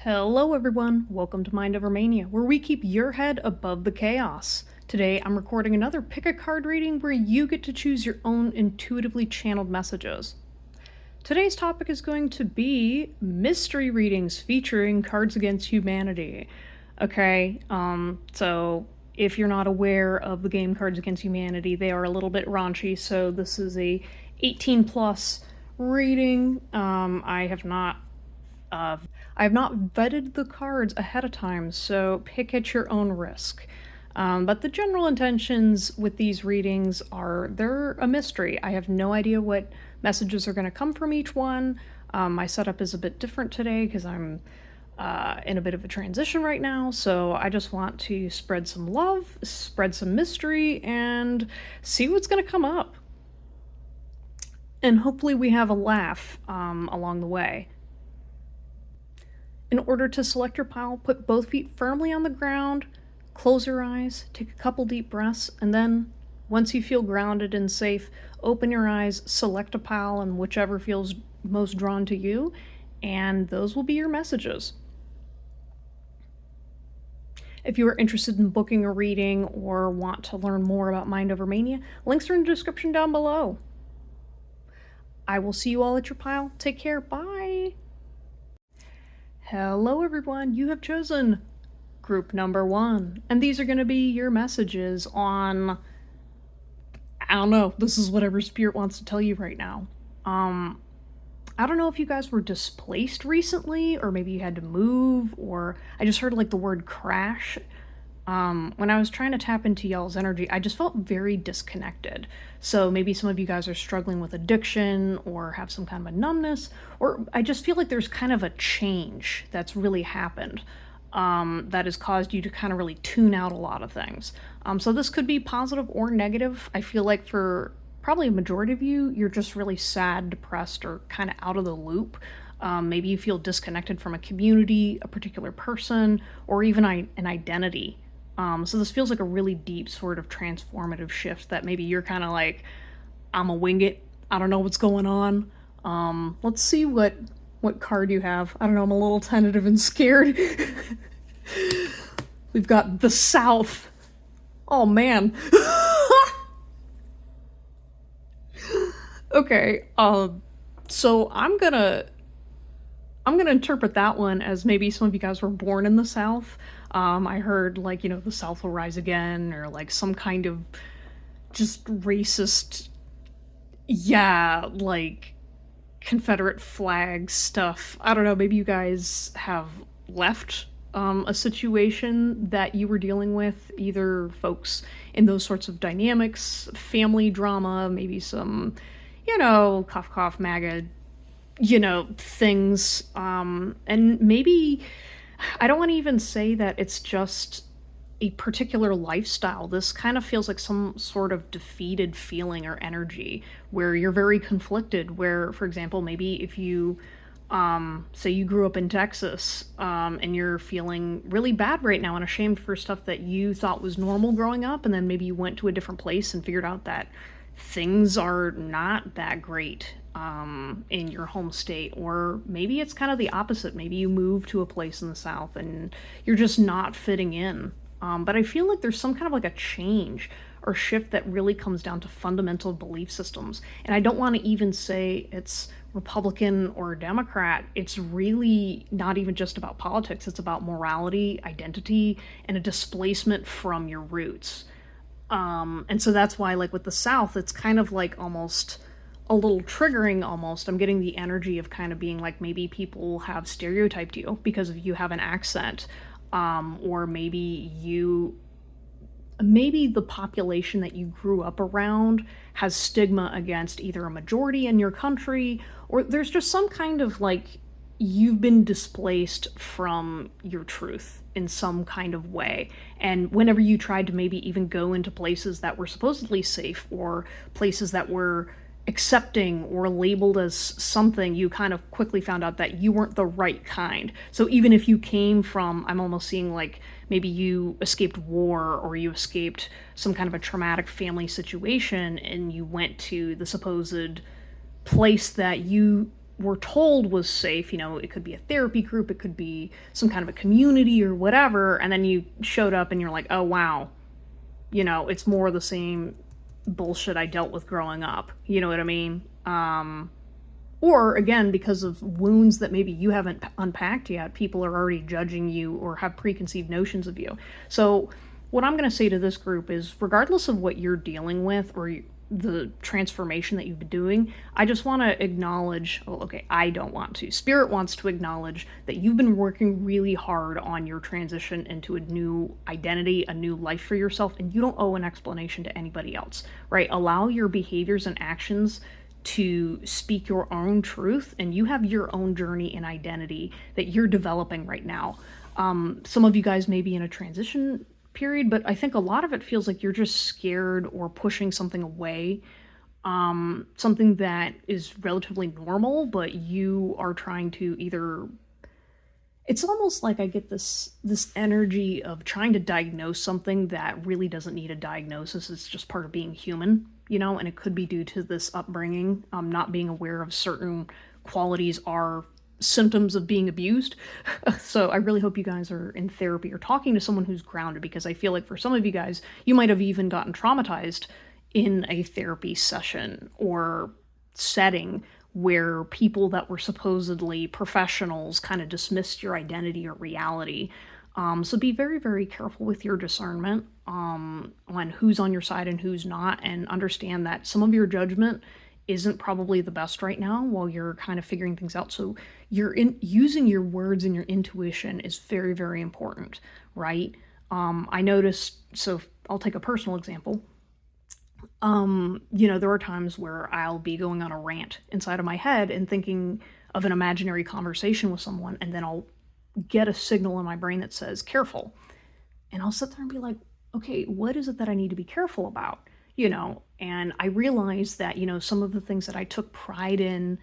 Hello everyone, welcome to mindovermania, where we keep your head above the chaos. Today I'm recording another pick a card reading where you get to choose your own intuitively channeled messages. Today's topic is going to be mystery readings featuring Cards Against Humanity. Okay, so if you're not aware of the game Cards Against Humanity, they are a little bit raunchy, so this is a 18 plus reading. I have not vetted the cards ahead of time, so pick at your own risk. But the general intentions with these readings they're a mystery. I have no idea what messages are going to come from each one. My setup is a bit different today because I'm in a bit of a transition right now, so I just want to spread some love, spread some mystery, and see what's going to come up. And hopefully we have a laugh along the way. In order to select your pile, put both feet firmly on the ground, close your eyes, take a couple deep breaths, and then, once you feel grounded and safe, open your eyes, select a pile and whichever feels most drawn to you, and those will be your messages. If you are interested in booking a reading or want to learn more about Mind Over Mania, links are in the description down below. I will see you all at your pile. Take care. Bye. Hello everyone, you have chosen group number 1, and these are going to be your messages on, I don't know, this is whatever spirit wants to tell you right now. I don't know if you guys were displaced recently, or maybe you had to move, or I just heard like the word crash. When I was trying to tap into y'all's energy, I just felt very disconnected. So maybe some of you guys are struggling with addiction or have some kind of a numbness, or I just feel like there's kind of a change that's really happened that has caused you to kind of really tune out a lot of things. So this could be positive or negative. I feel like for probably a majority of you, you're just really sad, depressed, or kind of out of the loop. Maybe you feel disconnected from a community, a particular person, or even an identity. So this feels like a really deep sort of transformative shift that maybe you're kind of like, I'm a wing it. I don't know what's going on. Let's see what card you have. I don't know, I'm a little tentative and scared. We've got the South. Oh man. Okay, so I'm gonna interpret that one as maybe some of you guys were born in the South. I heard, like, you know, the South will rise again, or like some kind of just racist, yeah, like Confederate flag stuff. I don't know, maybe you guys have left a situation that you were dealing with, either folks in those sorts of dynamics, family drama, maybe some, you know, cough cough MAGA, you know, things, and maybe, I don't want to even say that it's just a particular lifestyle. This kind of feels like some sort of defeated feeling or energy where you're very conflicted, where, for example, maybe if you, say you grew up in Texas, and you're feeling really bad right now and ashamed for stuff that you thought was normal growing up, and then maybe you went to a different place and figured out that things are not that great in your home state, or maybe it's kind of the opposite. Maybe you move to a place in the South and you're just not fitting in. But I feel like there's some kind of like a change or shift that really comes down to fundamental belief systems. And I don't want to even say it's Republican or Democrat. It's really not even just about politics. It's about morality, identity, and a displacement from your roots. And so that's why, like with the South, it's kind of like almost a little triggering almost. I'm getting the energy of kind of being like, maybe people have stereotyped you because of you have an accent, or maybe the population that you grew up around has stigma against either a majority in your country, or there's just some kind of like, you've been displaced from your truth in some kind of way. And whenever you tried to maybe even go into places that were supposedly safe, or places that were accepting or labeled as something, you kind of quickly found out that you weren't the right kind. So even if you came from, I'm almost seeing like maybe you escaped war, or you escaped some kind of a traumatic family situation, and you went to the supposed place that you were told was safe, it could be a therapy group, it could be some kind of a community or whatever, and then you showed up and you're like, oh wow, it's more of the same bullshit I dealt with growing up. You know what I mean? Or again, because of wounds that maybe you haven't unpacked yet, people are already judging you or have preconceived notions of you. So what I'm going to say to this group is, regardless of what you're dealing with or the transformation that you've been doing, I just want to acknowledge, well, okay, I don't want to. Spirit wants to acknowledge that you've been working really hard on your transition into a new identity, a new life for yourself, and you don't owe an explanation to anybody else, right? Allow your behaviors and actions to speak your own truth, and you have your own journey and identity that you're developing right now. Some of you guys may be in a transition period, but I think a lot of it feels like you're just scared or pushing something away, something that is relatively normal, but you are trying to either, it's almost like I get this energy of trying to diagnose something that really doesn't need a diagnosis. It's just part of being human, and it could be due to this upbringing, not being aware of certain qualities are symptoms of being abused. So I really hope you guys are in therapy or talking to someone who's grounded, because I feel like for some of you guys, you might have even gotten traumatized in a therapy session or setting where people that were supposedly professionals kind of dismissed your identity or reality. So be very, very careful with your discernment on who's on your side and who's not, and understand that some of your judgment isn't probably the best right now while you're kind of figuring things out. So using your words and your intuition is very, very important, right? I noticed, so I'll take a personal example. There are times where I'll be going on a rant inside of my head and thinking of an imaginary conversation with someone, and then I'll get a signal in my brain that says, careful. And I'll sit there and be like, okay, what is it that I need to be careful about? And I realized that, some of the things that I took pride in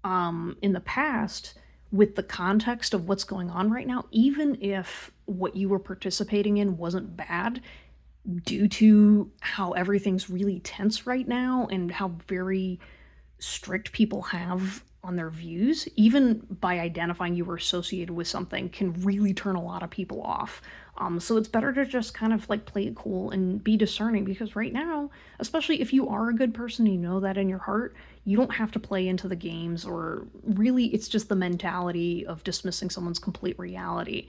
the past, with the context of what's going on right now, even if what you were participating in wasn't bad, due to how everything's really tense right now and how very strict people have on their views, even by identifying you were associated with something can really turn a lot of people off. So it's better to just kind of like play it cool and be discerning, because right now, especially if you are a good person, you know that in your heart, you don't have to play into the games, or really it's just the mentality of dismissing someone's complete reality.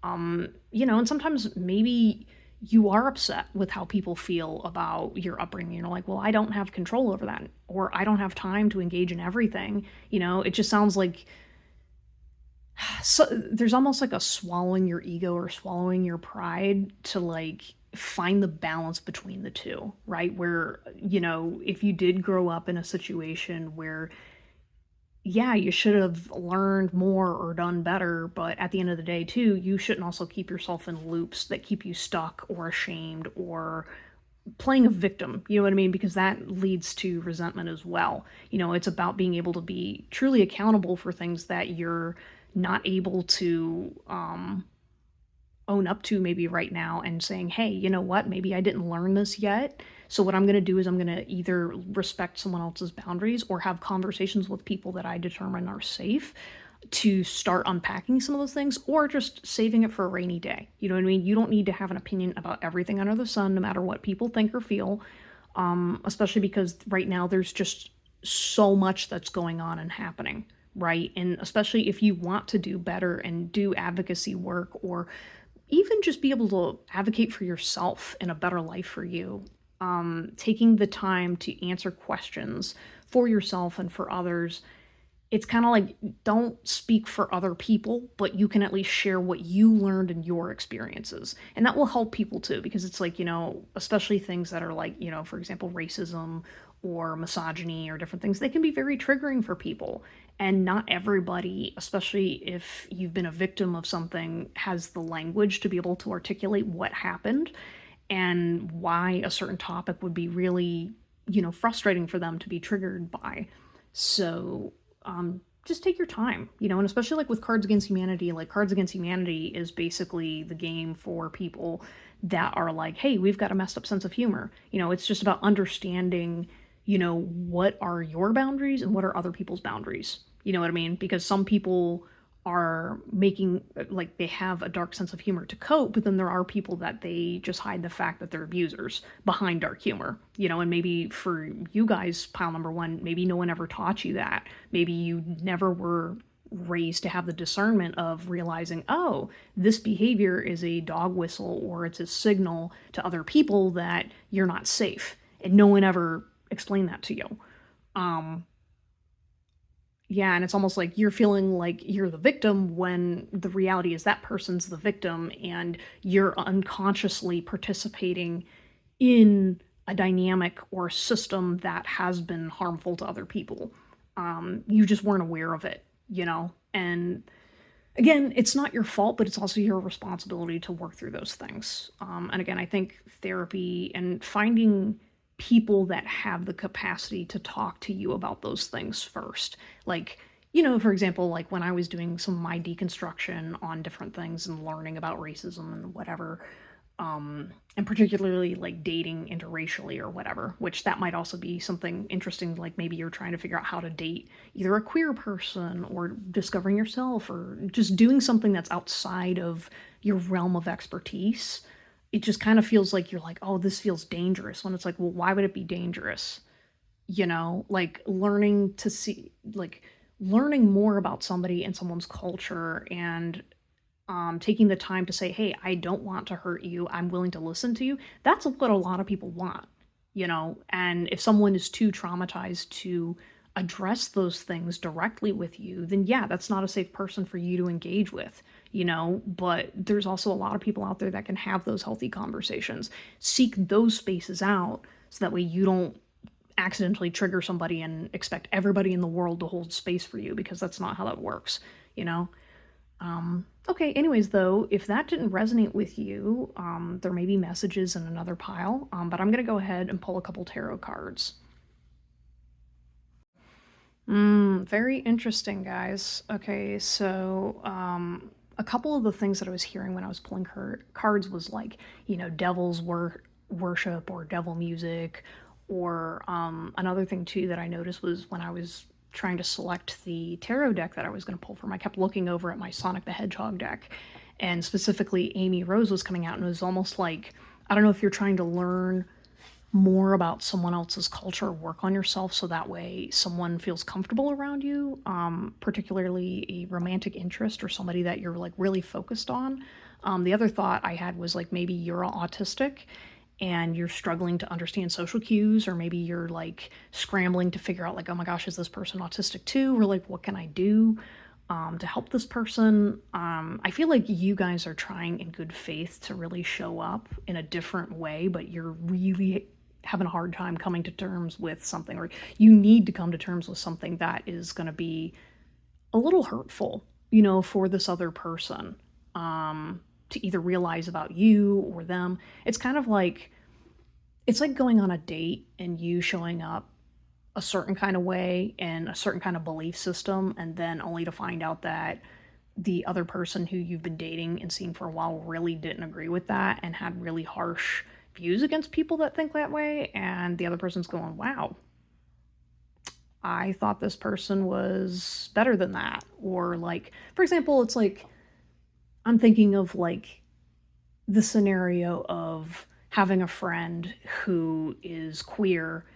And sometimes maybe you are upset with how people feel about your upbringing. You're like, well, I don't have control over that, or I don't have time to engage in everything. It just sounds like, so there's almost like a swallowing your ego or swallowing your pride to like find the balance between the two, right? Where, if you did grow up in a situation where, yeah, you should have learned more or done better, but at the end of the day, too, you shouldn't also keep yourself in loops that keep you stuck or ashamed or playing a victim, you know what I mean? Because that leads to resentment as well. It's about being able to be truly accountable for things that you're not able to own up to maybe right now, and saying, hey, you know what, maybe I didn't learn this yet. So what I'm going to do is I'm going to either respect someone else's boundaries or have conversations with people that I determine are safe to start unpacking some of those things, or just saving it for a rainy day. You know what I mean? You don't need to have an opinion about everything under the sun, no matter what people think or feel, especially because right now there's just so much that's going on and happening, right? And especially if you want to do better and do advocacy work, or even just be able to advocate for yourself in a better life for you, taking the time to answer questions for yourself and for others. It's kind of like, don't speak for other people, but you can at least share what you learned in your experiences. And that will help people too, because it's like, especially things that are like, for example, racism or misogyny or different things, they can be very triggering for people. And not everybody, especially if you've been a victim of something, has the language to be able to articulate what happened and why a certain topic would be really, frustrating for them to be triggered by. So just take your time, and especially like with Cards Against Humanity, like Cards Against Humanity is basically the game for people that are like, hey, we've got a messed up sense of humor. It's just about understanding, what are your boundaries and what are other people's boundaries, You know what I mean? Because some people are making, like, they have a dark sense of humor to cope, but then there are people that they just hide the fact that they're abusers behind dark humor, you know. And maybe for you guys, pile number one, maybe no one ever taught you that. Maybe you never were raised to have the discernment of realizing, oh, this behavior is a dog whistle or it's a signal to other people that you're not safe. And no one ever explained that to you. Um, yeah, and it's almost like you're feeling like you're the victim when the reality is that person's the victim and you're unconsciously participating in a dynamic or a system that has been harmful to other people. You just weren't aware of it, you know? And again, it's not your fault, but it's also your responsibility to work through those things. And again, I think therapy and finding people that have the capacity to talk to you about those things first. Like, you know, for example, like when I was doing some of my deconstruction on different things and learning about racism and whatever, and particularly like dating interracially or whatever, which that might also be something interesting. Like maybe you're trying to figure out how to date either a queer person or discovering yourself or just doing something that's outside of your realm of expertise. It just kind of feels like you're like, oh, this feels dangerous, when it's like, well, why would it be dangerous? You know, like learning to see, like learning more about somebody and someone's culture and taking the time to say, hey, I don't want to hurt you. I'm willing to listen to you. That's what a lot of people want, you know? And if someone is too traumatized to address those things directly with you, then yeah, that's not a safe person for you to engage with, you know? But there's also a lot of people out there that can have those healthy conversations. Seek those spaces out so that way you don't accidentally trigger somebody and expect everybody in the world to hold space for you, because that's not how that works, you know? Okay, anyways, though, if that didn't resonate with you, there may be messages in another pile, but I'm going to go ahead and pull a couple tarot cards. Very interesting, guys. Okay, so a couple of the things that I was hearing when I was pulling cards was like, you know, worship or devil music, or another thing too that I noticed was when I was trying to select the tarot deck that I was going to pull from, I kept looking over at my Sonic the Hedgehog deck, and specifically Amy Rose was coming out, and it was almost like, I don't know if you're trying to learn more about someone else's culture, work on yourself so that way someone feels comfortable around you, particularly a romantic interest or somebody that you're like really focused on. The other thought I had was like maybe you're autistic and you're struggling to understand social cues, or maybe you're like scrambling to figure out like, oh my gosh, is this person autistic too, or like what can I do to help this person. I feel like you guys are trying in good faith to really show up in a different way, but you're really having a hard time coming to terms with something, or you need to come to terms with something that is going to be a little hurtful, you know, for this other person, to either realize about you or them. It's kind of like, it's like going on a date and you showing up a certain kind of way and a certain kind of belief system, and then only to find out that the other person who you've been dating and seeing for a while really didn't agree with that and had really harsh views against people that think that way. And the other person's going, wow, I thought this person was better than that. Or like, for example, it's like, I'm thinking of like the scenario of having a friend who is queer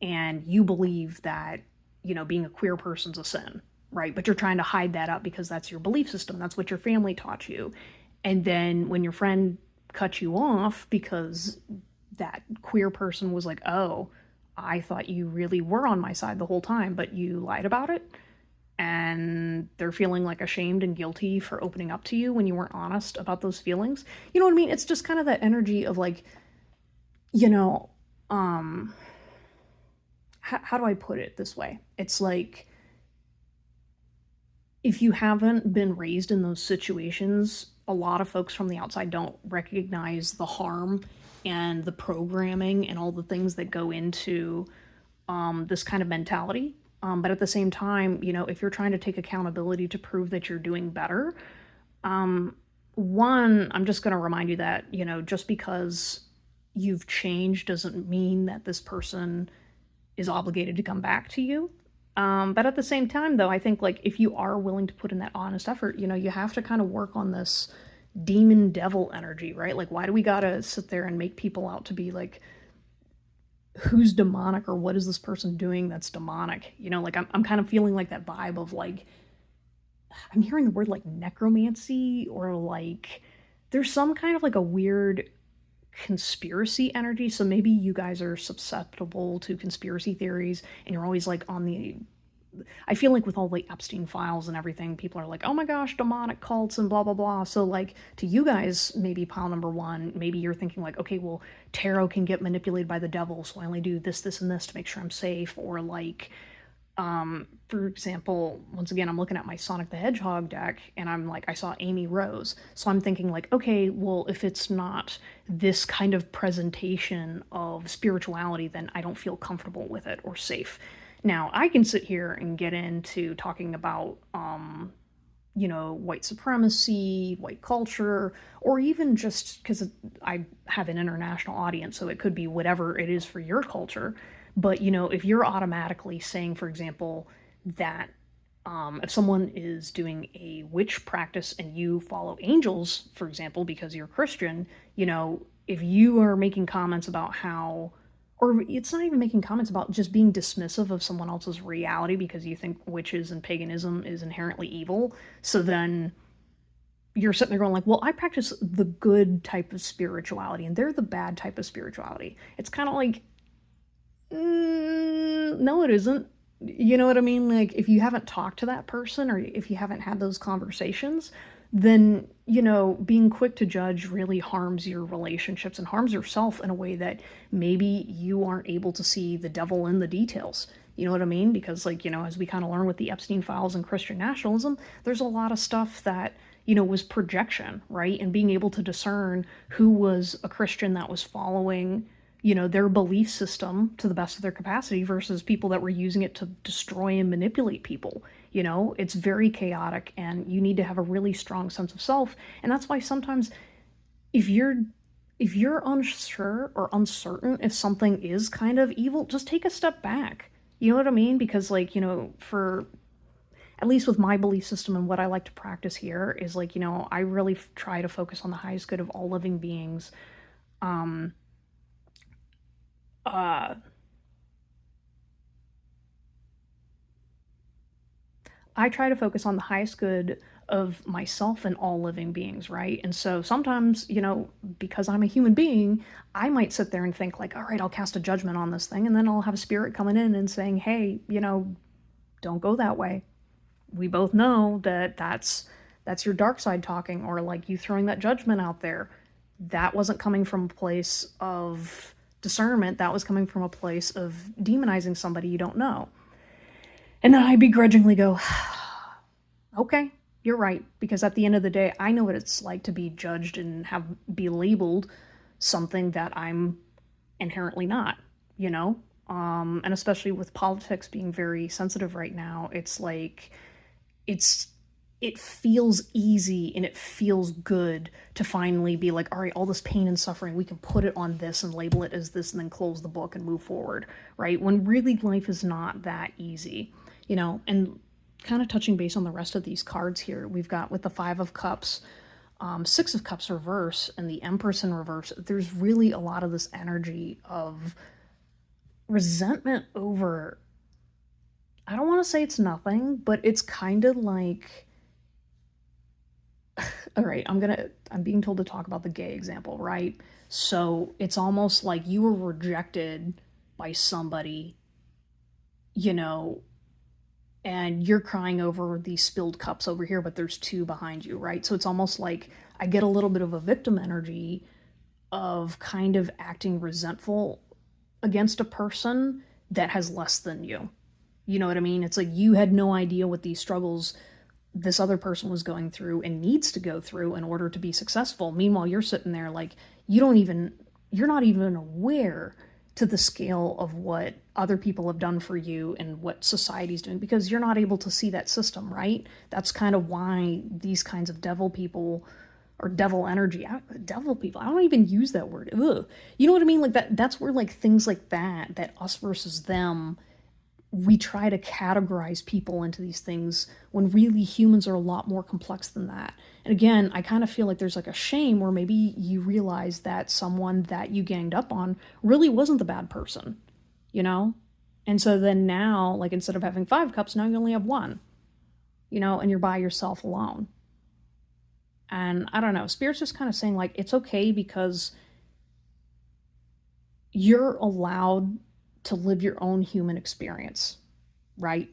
and you believe that, you know, being a queer person's a sin, right? But you're trying to hide that up because that's your belief system. That's what your family taught you. And then when your friend cuts you off because that queer person was like, oh, I thought you really were on my side the whole time, but you lied about it. And they're feeling like ashamed and guilty for opening up to you when you weren't honest about those feelings. You know what I mean? It's just kind of that energy of like, you know, how do I put it this way? It's like, if you haven't been raised in those situations, a lot of folks from the outside don't recognize the harm and the programming and all the things that go into this kind of mentality. But at the same time, you know, if you're trying to take accountability to prove that you're doing better, one, I'm just going to remind you that, you know, just because you've changed doesn't mean that this person is obligated to come back to you. But at the same time, though, I think like if you are willing to put in that honest effort, you have to kind of work on this demon devil energy, right? Like, why do we gotta sit there and make people out to be like who's demonic or what is this person doing that's demonic? Like I'm kind of feeling like that vibe of like I'm hearing the word like necromancy or like there's some kind of like a weird conspiracy energy. So maybe you guys are susceptible to conspiracy theories and you're always like on the I feel like with all the Epstein files and everything, people are like, oh my gosh, demonic cults and blah, blah, blah. So, like, to you guys, maybe pile number one, maybe you're thinking, like, okay, well, tarot can get manipulated by the devil, so I only do this, this, and this to make sure I'm safe. Or, like, for example, once again, I'm looking at my Sonic the Hedgehog deck and I'm like, I saw Amy Rose. So I'm thinking, like, okay, well, if it's not this kind of presentation of spirituality, then I don't feel comfortable with it or safe. Now, I can sit here and get into talking about, white supremacy, white culture, or even just because I have an international audience, so it could be whatever it is for your culture. But, if you're automatically saying, for example, that if someone is doing a witch practice and you follow angels, for example, because you're Christian, if you are making comments about how or it's not even making comments about just being dismissive of someone else's reality because you think witches and paganism is inherently evil. So then you're sitting there going like, well, I practice the good type of spirituality and they're the bad type of spirituality. It's kind of like, no, it isn't. You know what I mean? Like, if you haven't talked to that person or if you haven't had those conversations, then, being quick to judge really harms your relationships and harms yourself in a way that maybe you aren't able to see the devil in the details. You know what I mean? Because, like, as we kind of learn with the Epstein files and Christian nationalism, there's a lot of stuff that, was projection, right? And being able to discern who was a Christian that was following their belief system to the best of their capacity versus people that were using it to destroy and manipulate people. It's very chaotic and you need to have a really strong sense of self. And that's why sometimes if you're unsure or uncertain if something is kind of evil, just take a step back. You know what I mean? Because like, for at least with my belief system and what I like to practice here is like, I really try to focus on the highest good of all living beings. Uh, I try to focus on the highest good of myself and all living beings, right? And so sometimes, because I'm a human being, I might sit there and think like, all right, I'll cast a judgment on this thing, and then I'll have a spirit coming in and saying, hey, don't go that way. We both know that that's your dark side talking, or like you throwing that judgment out there. That wasn't coming from a place of discernment, that was coming from a place of demonizing somebody you don't know. And then I begrudgingly go, okay, you're right. Because at the end of the day, I know what it's like to be judged and be labeled something that I'm inherently not, And especially with politics being very sensitive right now, it's like it feels easy and it feels good to finally be like, all right, all this pain and suffering, we can put it on this and label it as this and then close the book and move forward, right? When really life is not that easy, and kind of touching base on the rest of these cards here, we've got with the Five of Cups, Six of Cups reverse, and the Empress in reverse, there's really a lot of this energy of resentment over, I don't want to say it's nothing, but it's kind of like, all right, I'm being told to talk about the gay example, right? So it's almost like you were rejected by somebody, and you're crying over these spilled cups over here, but there's two behind you, right? So it's almost like I get a little bit of a victim energy of kind of acting resentful against a person that has less than you. You know what I mean? It's like you had no idea what these struggles this other person was going through and needs to go through in order to be successful. Meanwhile, you're sitting there like you're not even aware to the scale of what other people have done for you and what society's doing because you're not able to see that system, right? That's kind of why these kinds of devil people or devil energy, devil people, I don't even use that word. Ugh. You know what I mean? Like that's where like things like that us versus them, we try to categorize people into these things when really humans are a lot more complex than that. And again, I kind of feel like there's like a shame where maybe you realize that someone that you ganged up on really wasn't the bad person, you know? And so then now, like instead of having 5 cups, now you only have one, and you're by yourself alone. And I don't know, Spirit's just kind of saying like it's okay because you're allowed to live your own human experience, right?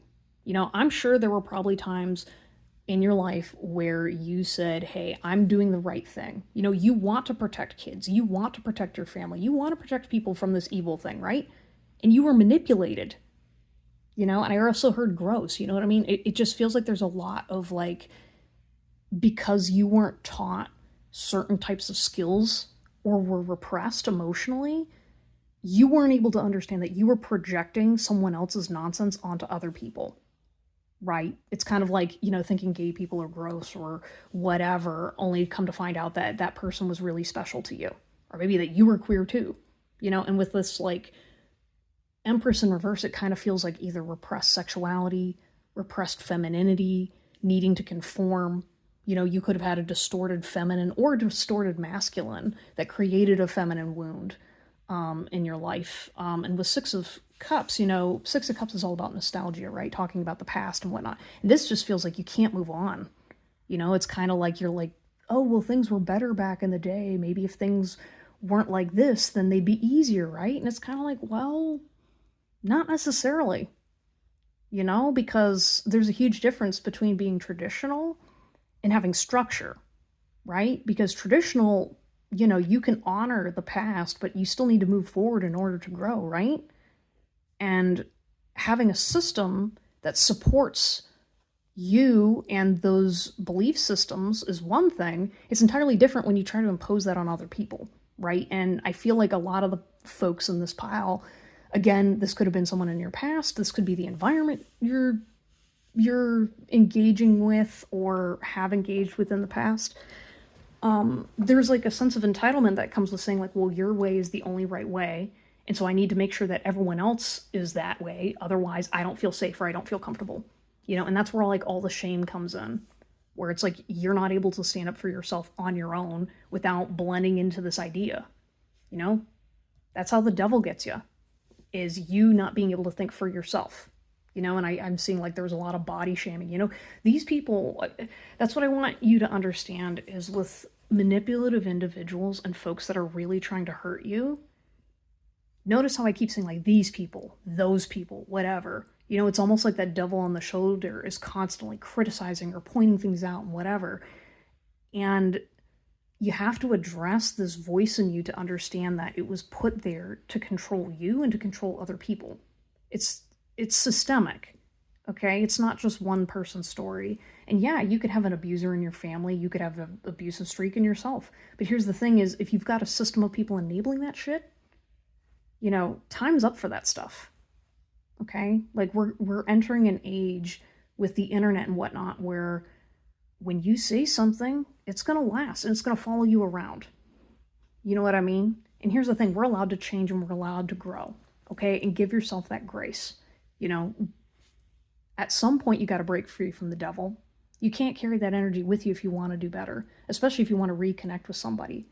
I'm sure there were probably times in your life where you said, hey, I'm doing the right thing. You want to protect kids, you want to protect your family, you want to protect people from this evil thing, right? And you were manipulated, and I also heard gross, you know what I mean? It just feels like there's a lot of like, because you weren't taught certain types of skills or were repressed emotionally, you weren't able to understand that you were projecting someone else's nonsense onto other people, right? It's kind of like, thinking gay people are gross or whatever, only come to find out that that person was really special to you. Or maybe that you were queer too, and with this like Empress in reverse, it kind of feels like either repressed sexuality, repressed femininity, needing to conform. You could have had a distorted feminine or distorted masculine that created a feminine wound in your life. And with Six of Cups, Six of Cups is all about nostalgia, right? Talking about the past and whatnot. And this just feels like you can't move on. It's kind of like you're like, oh, well, things were better back in the day. Maybe if things weren't like this, then they'd be easier, right? And it's kind of like, well, not necessarily, because there's a huge difference between being traditional and having structure, right? Because traditional, you can honor the past, but you still need to move forward in order to grow, right? And having a system that supports you and those belief systems is one thing. It's entirely different when you try to impose that on other people, right? And I feel like a lot of the folks in this pile, again, this could have been someone in your past, this could be the environment you're engaging with or have engaged with in the past. There's like a sense of entitlement that comes with saying like, well, your way is the only right way, and so I need to make sure that everyone else is that way, otherwise I don't feel safe or I don't feel comfortable, and that's where like all the shame comes in, where it's like you're not able to stand up for yourself on your own without blending into this idea. That's how the devil gets you, is you not being able to think for yourself. And I'm seeing like there was a lot of body shaming. These people, that's what I want you to understand, is with manipulative individuals and folks that are really trying to hurt you. Notice how I keep saying like these people, those people, whatever. It's almost like that devil on the shoulder is constantly criticizing or pointing things out and whatever. And you have to address this voice in you to understand that it was put there to control you and to control other people. It's systemic, okay? It's not just one person's story. And yeah, you could have an abuser in your family, you could have an abusive streak in yourself. But here's the thing is, if you've got a system of people enabling that shit, time's up for that stuff, okay? Like we're entering an age with the internet and whatnot where when you say something, it's going to last and it's going to follow you around. You know what I mean? And here's the thing, we're allowed to change and we're allowed to grow, okay? And give yourself that grace. At some point you got to break free from the devil. You can't carry that energy with you if you want to do better, especially if you want to reconnect with somebody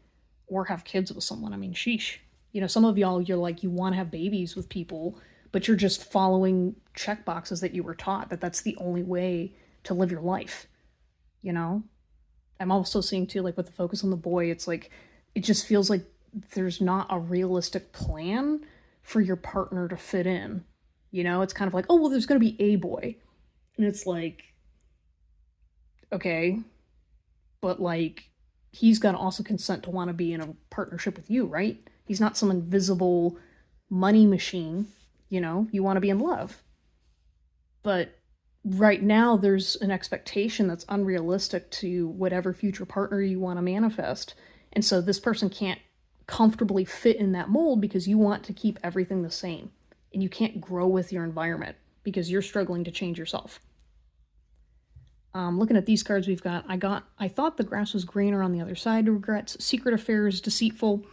or have kids with someone. I mean, sheesh. Some of y'all, you're like, you want to have babies with people, but you're just following check boxes that you were taught that that's the only way to live your life. I'm also seeing too, like with the focus on the boy, it's like, it just feels like there's not a realistic plan for your partner to fit in. It's kind of like, oh, well, there's going to be a boy. And it's like, okay, but like, he's got to also consent to want to be in a partnership with you, right? He's not some invisible money machine, you want to be in love. But right now, there's an expectation that's unrealistic to whatever future partner you want to manifest. And so this person can't comfortably fit in that mold because you want to keep everything the same. And you can't grow with your environment because you're struggling to change yourself. Looking at these cards we've got, I thought the grass was greener on the other side, regrets, secret affairs, deceitful,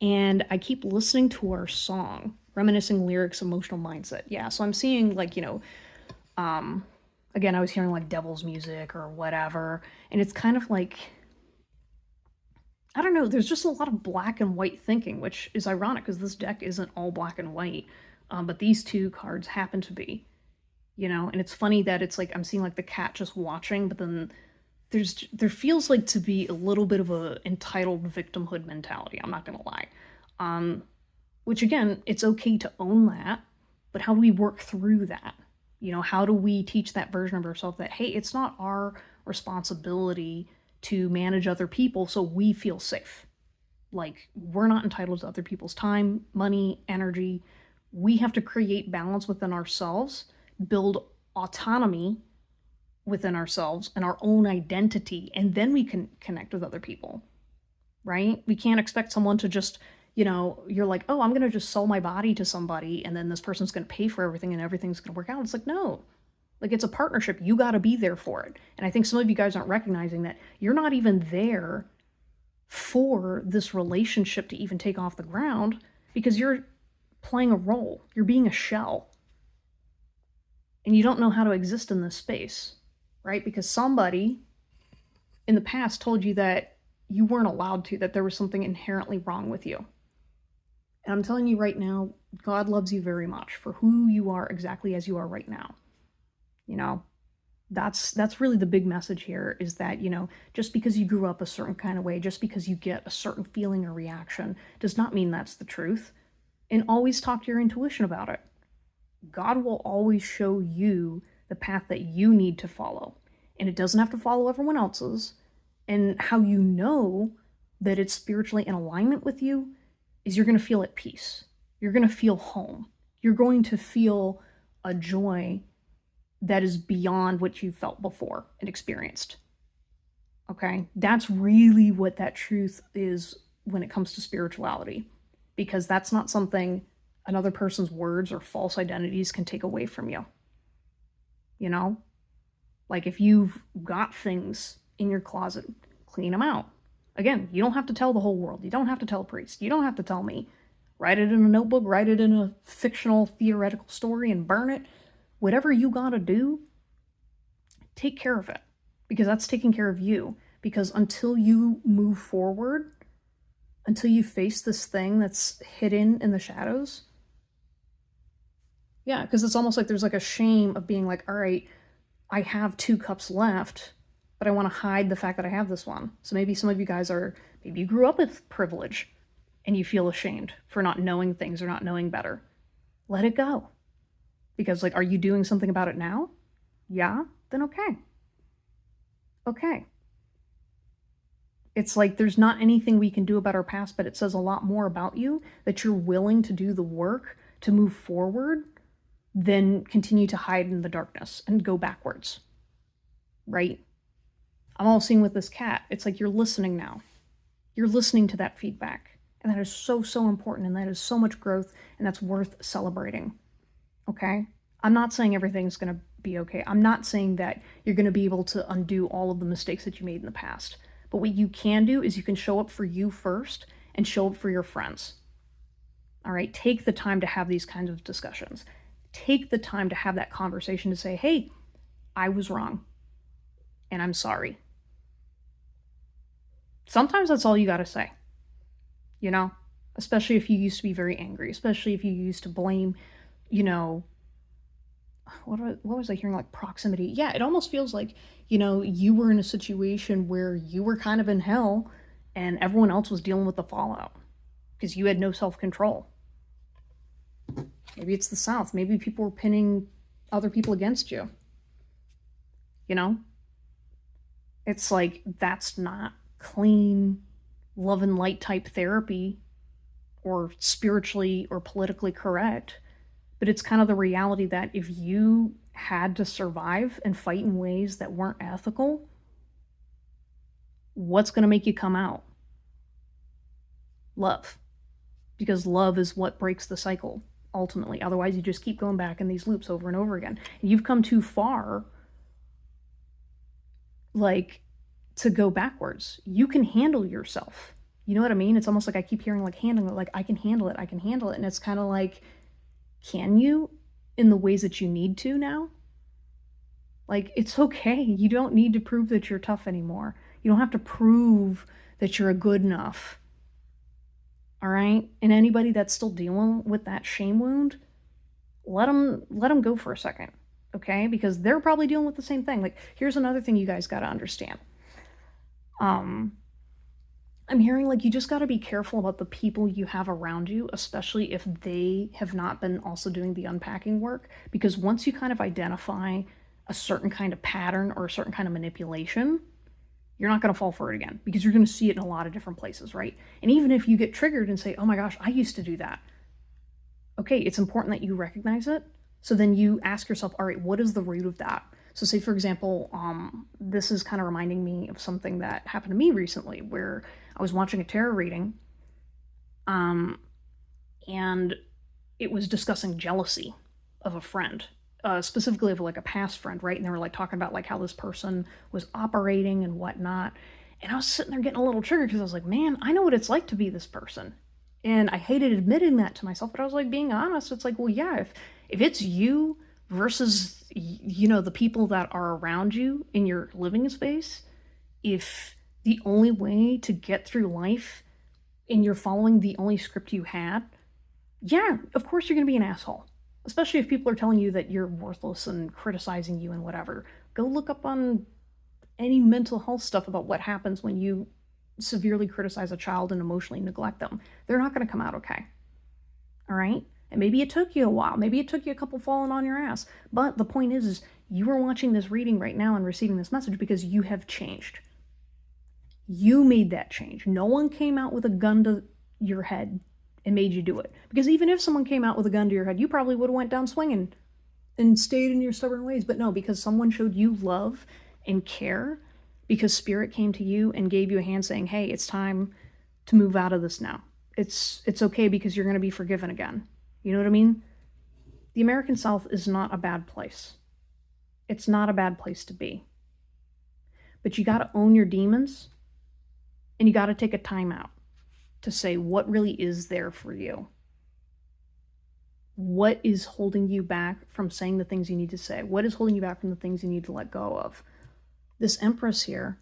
and I keep listening to our song, Reminiscing lyrics, emotional mindset. Yeah, so I'm seeing like, again, I was hearing like devil's music or whatever, and it's kind of like, I don't know, there's just a lot of black and white thinking, which is ironic because this deck isn't all black and white, but these two cards happen to be, and it's funny that it's like I'm seeing like the cat just watching, but then there feels like to be a little bit of a entitled victimhood mentality. I'm not gonna lie, which again, it's okay to own that, but how do we work through that? How do we teach that version of ourselves that, hey, it's not our responsibility to manage other people so we feel safe. Like, we're not entitled to other people's time, money, energy. We have to create balance within ourselves, build autonomy within ourselves and our own identity, and then we can connect with other people, right? We can't expect someone to just, you're like, oh, I'm going to just sell my body to somebody and then this person's going to pay for everything and everything's going to work out. It's like, no. Like, it's a partnership. You got to be there for it. And I think some of you guys aren't recognizing that you're not even there for this relationship to even take off the ground because you're playing a role. You're being a shell. And you don't know how to exist in this space, right? Because somebody in the past told you that you weren't allowed to, that there was something inherently wrong with you. And I'm telling you right now, God loves you very much for who you are exactly as you are right now. That's really the big message here is that, just because you grew up a certain kind of way, just because you get a certain feeling or reaction, does not mean that's the truth. And always talk to your intuition about it. God will always show you the path that you need to follow. And it doesn't have to follow everyone else's. And how you know that it's spiritually in alignment with you is you're going to feel at peace. You're going to feel home. You're going to feel a joy that is beyond what you felt before and experienced. Okay? That's really what that truth is when it comes to spirituality, because that's not something another person's words or false identities can take away from you. Like, if you've got things in your closet, clean them out. Again, you don't have to tell the whole world. You don't have to tell a priest. You don't have to tell me. Write it in a notebook, write it in a fictional, theoretical story and burn it. Whatever you gotta do, take care of it, because that's taking care of you. Because until you move forward, until you face this thing that's hidden in the shadows, yeah, because it's almost like there's like a shame of being like, all right, I have 2 cups left, but I want to hide the fact that I have this one. So maybe some of you guys maybe you grew up with privilege and you feel ashamed for not knowing things or not knowing better. Let it go. Because, like, are you doing something about it now? Yeah? Then okay. Okay. It's like there's not anything we can do about our past, but it says a lot more about you that you're willing to do the work to move forward than continue to hide in the darkness and go backwards. Right? I'm all seeing with this cat. It's like you're listening now. You're listening to that feedback. And that is so, so important. And that is so much growth. And that's worth celebrating. Okay? I'm not saying everything's going to be okay. I'm not saying that you're going to be able to undo all of the mistakes that you made in the past. But what you can do is you can show up for you first and show up for your friends. All right? Take the time to have these kinds of discussions. Take the time to have that conversation to say, hey, I was wrong. And I'm sorry. Sometimes that's all you got to say. Especially if you used to be very angry, especially if you used to blame, what was I hearing? Like proximity. Yeah, it almost feels like, you were in a situation where you were kind of in hell and everyone else was dealing with the fallout because you had no self-control. Maybe it's the South. Maybe people were pinning other people against you. It's like, that's not clean, love and light type therapy or spiritually or politically correct. But it's kind of the reality that if you had to survive and fight in ways that weren't ethical, what's going to make you come out? Love. Because love is what breaks the cycle, ultimately. Otherwise, you just keep going back in these loops over and over again. And you've come too far, to go backwards. You can handle yourself. You know what I mean? It's almost like I keep hearing, handling it, I can handle it. And it's kind of like, can you in the ways that you need to now? Like, it's okay. You don't need to prove that you're tough anymore. You don't have to prove that you're good enough. All right? And anybody that's still dealing with that shame wound, let them go for a second, okay? Because they're probably dealing with the same thing. Like, here's another thing you guys got to understand. I'm hearing like you just got to be careful about the people you have around you, especially if they have not been also doing the unpacking work, because once you kind of identify a certain kind of pattern or a certain kind of manipulation, you're not going to fall for it again, because you're going to see it in a lot of different places, right? And even if you get triggered and say, oh my gosh, I used to do that. Okay, it's important that you recognize it. So then you ask yourself, all right, what is the root of that? So say, for example, this is kind of reminding me of something that happened to me recently where I was watching a tarot reading, and it was discussing jealousy of a friend, specifically of like a past friend, right? And they were like talking about like how this person was operating and whatnot. And I was sitting there getting a little triggered because I was like, man, I know what it's like to be this person. And I hated admitting that to myself, but I was like, being honest, it's like, well, yeah, if it's you versus, the people that are around you in your living space, if the only way to get through life and you're following the only script you had, yeah, of course you're going to be an asshole. Especially if people are telling you that you're worthless and criticizing you and whatever. Go look up on any mental health stuff about what happens when you severely criticize a child and emotionally neglect them. They're not going to come out okay. All right? And maybe it took you a while. Maybe it took you a couple falling on your ass. But the point is you are watching this reading right now and receiving this message because you have changed. You made that change. No one came out with a gun to your head and made you do it. Because even if someone came out with a gun to your head, you probably would have went down swinging and stayed in your stubborn ways. But no, because someone showed you love and care, because spirit came to you and gave you a hand saying, hey, it's time to move out of this now. It's okay because you're going to be forgiven again. You know what I mean? The American South is not a bad place. It's not a bad place to be. But you got to own your demons, and you got to take a time out to say what really is there for you. What is holding you back from saying the things you need to say? What is holding you back from the things you need to let go of? This Empress here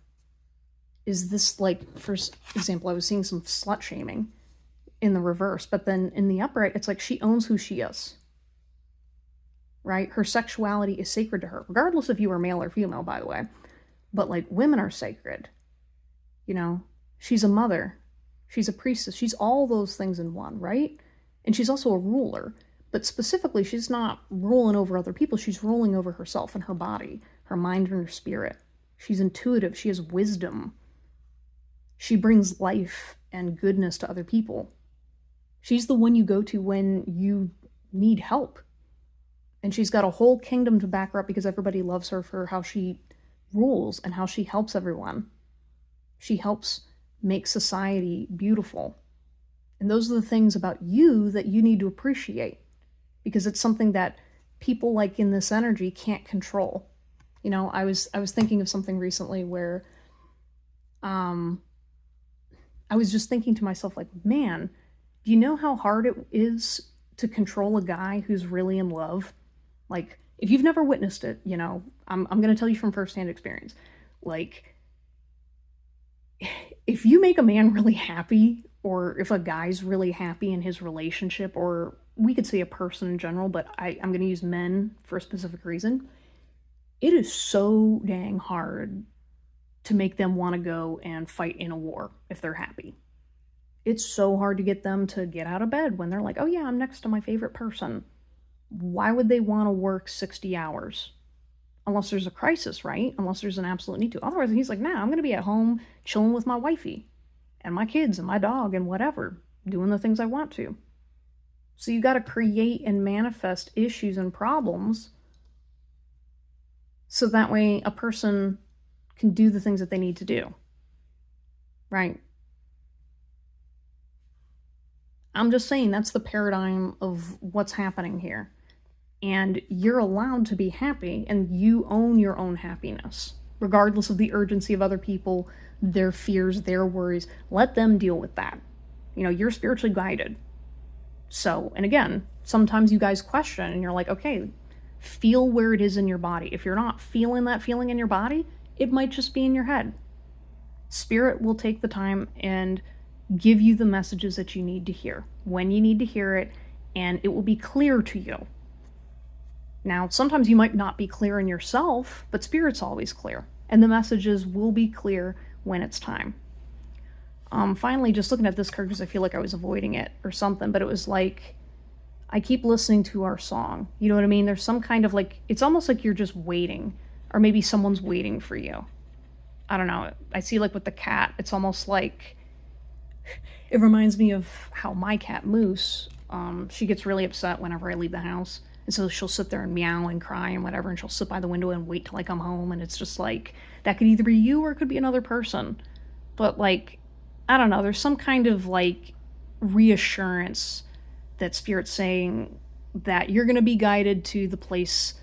is this, like, for example, I was seeing some slut shaming in the reverse, but then in the upright, it's like she owns who she is, right? Her sexuality is sacred to her, regardless if you are male or female, by the way. But like, women are sacred. She's a mother. She's a priestess. She's all those things in one, right? And she's also a ruler. But specifically, she's not ruling over other people. She's ruling over herself and her body, her mind and her spirit. She's intuitive. She has wisdom. She brings life and goodness to other people. She's the one you go to when you need help. And she's got a whole kingdom to back her up because everybody loves her for how she rules and how she helps everyone. She helps make society beautiful. And those are the things about you that you need to appreciate, because it's something that people like in this energy can't control. I was thinking of something recently where I was just thinking to myself, like, man, do you know how hard it is to control a guy who's really in love? Like, if you've never witnessed it, I'm going to tell you from firsthand experience. Like, if you make a man really happy, or if a guy's really happy in his relationship, or we could say a person in general, but I'm going to use men for a specific reason, it is so dang hard to make them want to go and fight in a war if they're happy. It's so hard to get them to get out of bed when they're like, oh yeah, I'm next to my favorite person. Why would they want to work 60 hours? Unless there's a crisis, right? Unless there's an absolute need to. Otherwise, he's like, nah, I'm going to be at home chilling with my wifey and my kids and my dog and whatever, doing the things I want to. So you got to create and manifest issues and problems so that way a person can do the things that they need to do, right? I'm just saying that's the paradigm of what's happening here. And you're allowed to be happy, and you own your own happiness, regardless of the urgency of other people, their fears, their worries. Let them deal with that. You're spiritually guided. So, and again, sometimes you guys question and you're like, okay, feel where it is in your body. If you're not feeling that feeling in your body, it might just be in your head. Spirit will take the time and give you the messages that you need to hear when you need to hear it, and it will be clear to you. Now, sometimes you might not be clear in yourself, but Spirit's always clear, and the messages will be clear when it's time. Finally, just looking at this card because I feel like I was avoiding it or something, but it was like, I keep listening to our song. You know what I mean? There's some kind of like, it's almost like you're just waiting, or maybe someone's waiting for you. I don't know. I see like with the cat, it's almost like, it reminds me of how my cat Moose, she gets really upset whenever I leave the house. And so she'll sit there and meow and cry and whatever, and she'll sit by the window and wait till I come home. And it's just like, that could either be you or it could be another person. But like, I don't know, there's some kind of like reassurance that Spirit's saying that you're going to be guided to the place,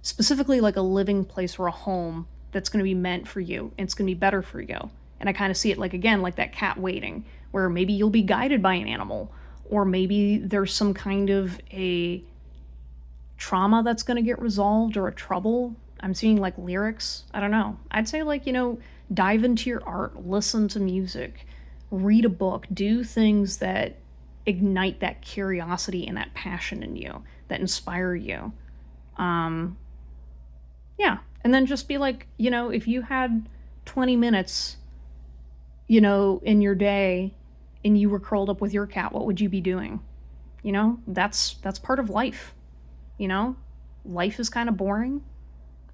specifically like a living place or a home that's going to be meant for you. And it's going to be better for you. And I kind of see it like, again, like that cat waiting, where maybe you'll be guided by an animal, or maybe there's some kind of a trauma that's going to get resolved, or a trouble. I'm seeing like lyrics. I don't know. I'd say like, dive into your art, listen to music, read a book, do things that ignite that curiosity and that passion in you, that inspire you. Yeah. And then just be like, if you had 20 minutes, in your day and you were curled up with your cat, what would you be doing? That's part of life. Life is kind of boring,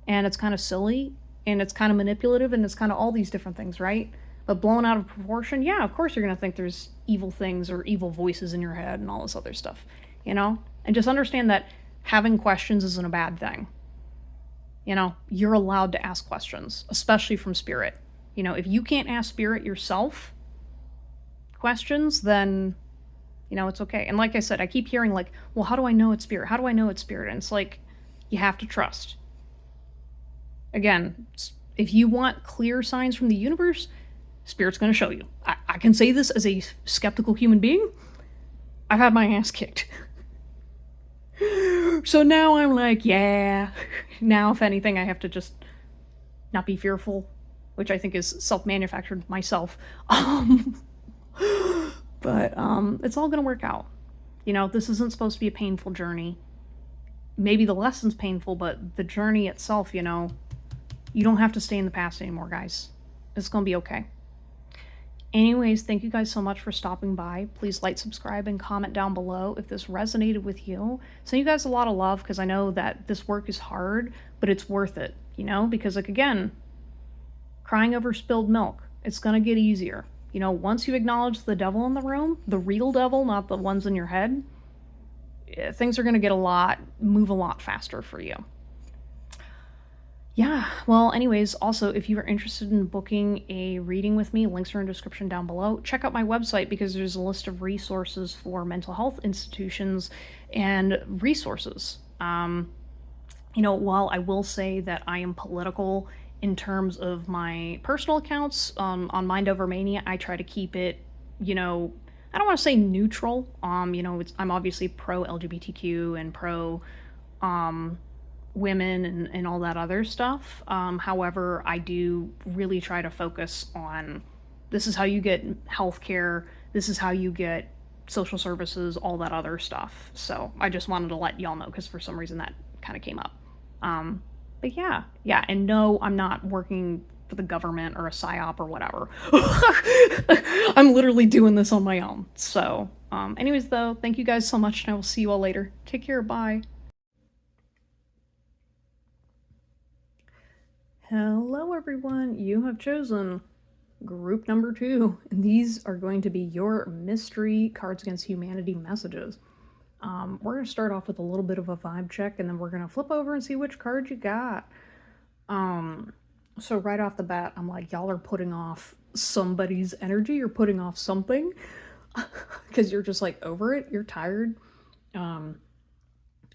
and it's kind of silly, and it's kind of manipulative, and it's kind of all these different things, right? But blown out of proportion, yeah, of course you're going to think there's evil things or evil voices in your head and all this other stuff, And just understand that having questions isn't a bad thing. You're allowed to ask questions, especially from Spirit. If you can't ask Spirit yourself questions, then, it's okay. And like I said, I keep hearing like, well, how do I know it's Spirit? How do I know it's Spirit? And it's like, you have to trust. Again, if you want clear signs from the universe, Spirit's going to show you. I can say this as a skeptical human being. I've had my ass kicked. So now I'm like, yeah. Now, if anything, I have to just not be fearful, which I think is self-manufactured myself. But it's all going to work out. This isn't supposed to be a painful journey. Maybe the lesson's painful, but the journey itself, you don't have to stay in the past anymore, guys. It's going to be okay. Anyways, thank you guys so much for stopping by. Please like, subscribe, and comment down below if this resonated with you. Send you guys a lot of love, because I know that this work is hard, but it's worth it, because like, again, crying over spilled milk, it's going to get easier. Once you acknowledge the devil in the room, the real devil, not the ones in your head, things are going to move a lot faster for you. Yeah, well, anyways, also, if you are interested in booking a reading with me, links are in the description down below. Check out my website, because there's a list of resources for mental health institutions and resources. While I will say that I am political in terms of my personal accounts, on mindovermania, I try to keep it, I don't want to say neutral. I'm obviously pro-LGBTQ and pro, women and all that other stuff. However, I do really try to focus on, this is how you get healthcare, this is how you get social services, all that other stuff. So I just wanted to let y'all know, because for some reason that kind of came up. But yeah, and no, I'm not working for the government or a psyop or whatever. I'm literally doing this on my own. So anyways, though, thank you guys so much, and I will see you all later. Take care, bye. Hello everyone, you have chosen group number 2, and these are going to be your mystery Cards Against Humanity messages. We're going to start off with a little bit of a vibe check, and then we're going to flip over and see which card you got. So right off the bat, I'm like, y'all are putting off somebody's energy, you're putting off something, because you're just like over it, you're tired.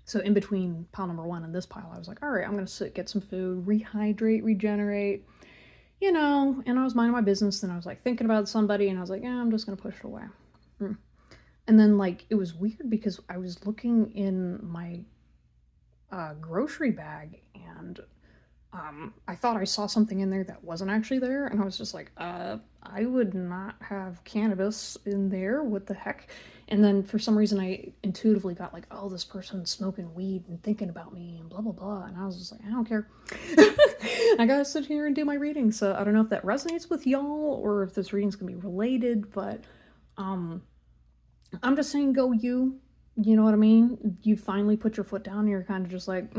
So in between pile number 1 and this pile, I was like, all right, I'm going to sit, get some food, rehydrate, regenerate, and I was minding my business, and I was like thinking about somebody, and I was like, yeah, I'm just going to push it away. And then, like, it was weird because I was looking in my grocery bag, and I thought I saw something in there that wasn't actually there, and I was just like, I would not have cannabis in there, what the heck? And then for some reason I intuitively got like, oh, this person's smoking weed and thinking about me and blah blah blah, and I was just like, I don't care. I gotta sit here and do my reading, so I don't know if that resonates with y'all or if this reading's gonna be related, but I'm just saying, go you. You know what I mean? You finally put your foot down and you're kind of just like,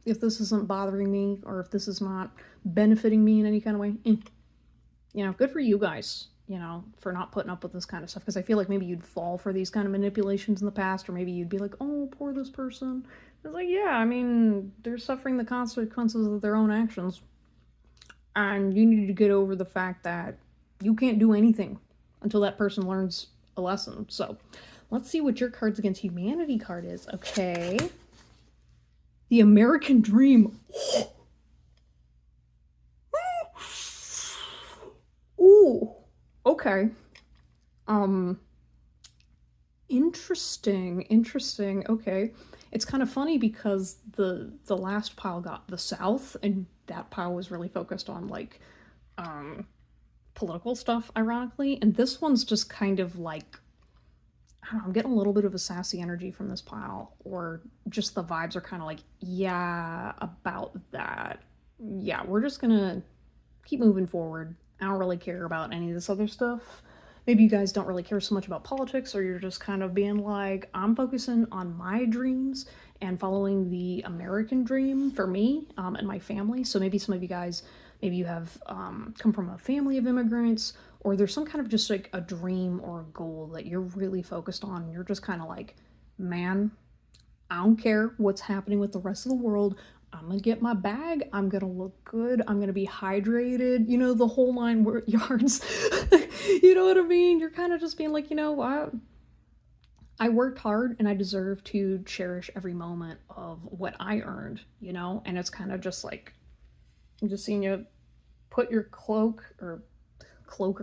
if this isn't bothering me or if this is not benefiting me in any kind of way, you know, good for you guys, you know, for not putting up with this kind of stuff. Because I feel like maybe you'd fall for these kind of manipulations in the past, or maybe you'd be like, oh, poor this person. It's like, yeah, I mean, they're suffering the consequences of their own actions. And you need to get over the fact that you can't do anything until that person learns a lesson. So let's see what your Cards Against Humanity card is. Okay. The American Dream. Ooh. Okay. Interesting. Okay. It's kind of funny because the last pile got the South, and that pile was really focused on like political stuff, ironically, and this one's just kind of like, I don't know, I'm getting a little bit of a sassy energy from this pile, or just the vibes are kind of like, yeah, about that. Yeah, we're just gonna keep moving forward. I don't really care about any of this other stuff. Maybe you guys don't really care so much about politics, or you're just kind of being like, I'm focusing on my dreams and following the American dream for me and my family. So maybe some of you guys, maybe you have come from a family of immigrants, or there's some kind of just like a dream or a goal that you're really focused on. And you're just kind of like, man, I don't care what's happening with the rest of the world. I'm gonna get my bag. I'm gonna look good. I'm gonna be hydrated. You know, the whole 9 yards. You know what I mean? You're kind of just being like, you know what? I worked hard and I deserve to cherish every moment of what I earned, you know? And it's kind of just like, I'm just seeing you put your cloak or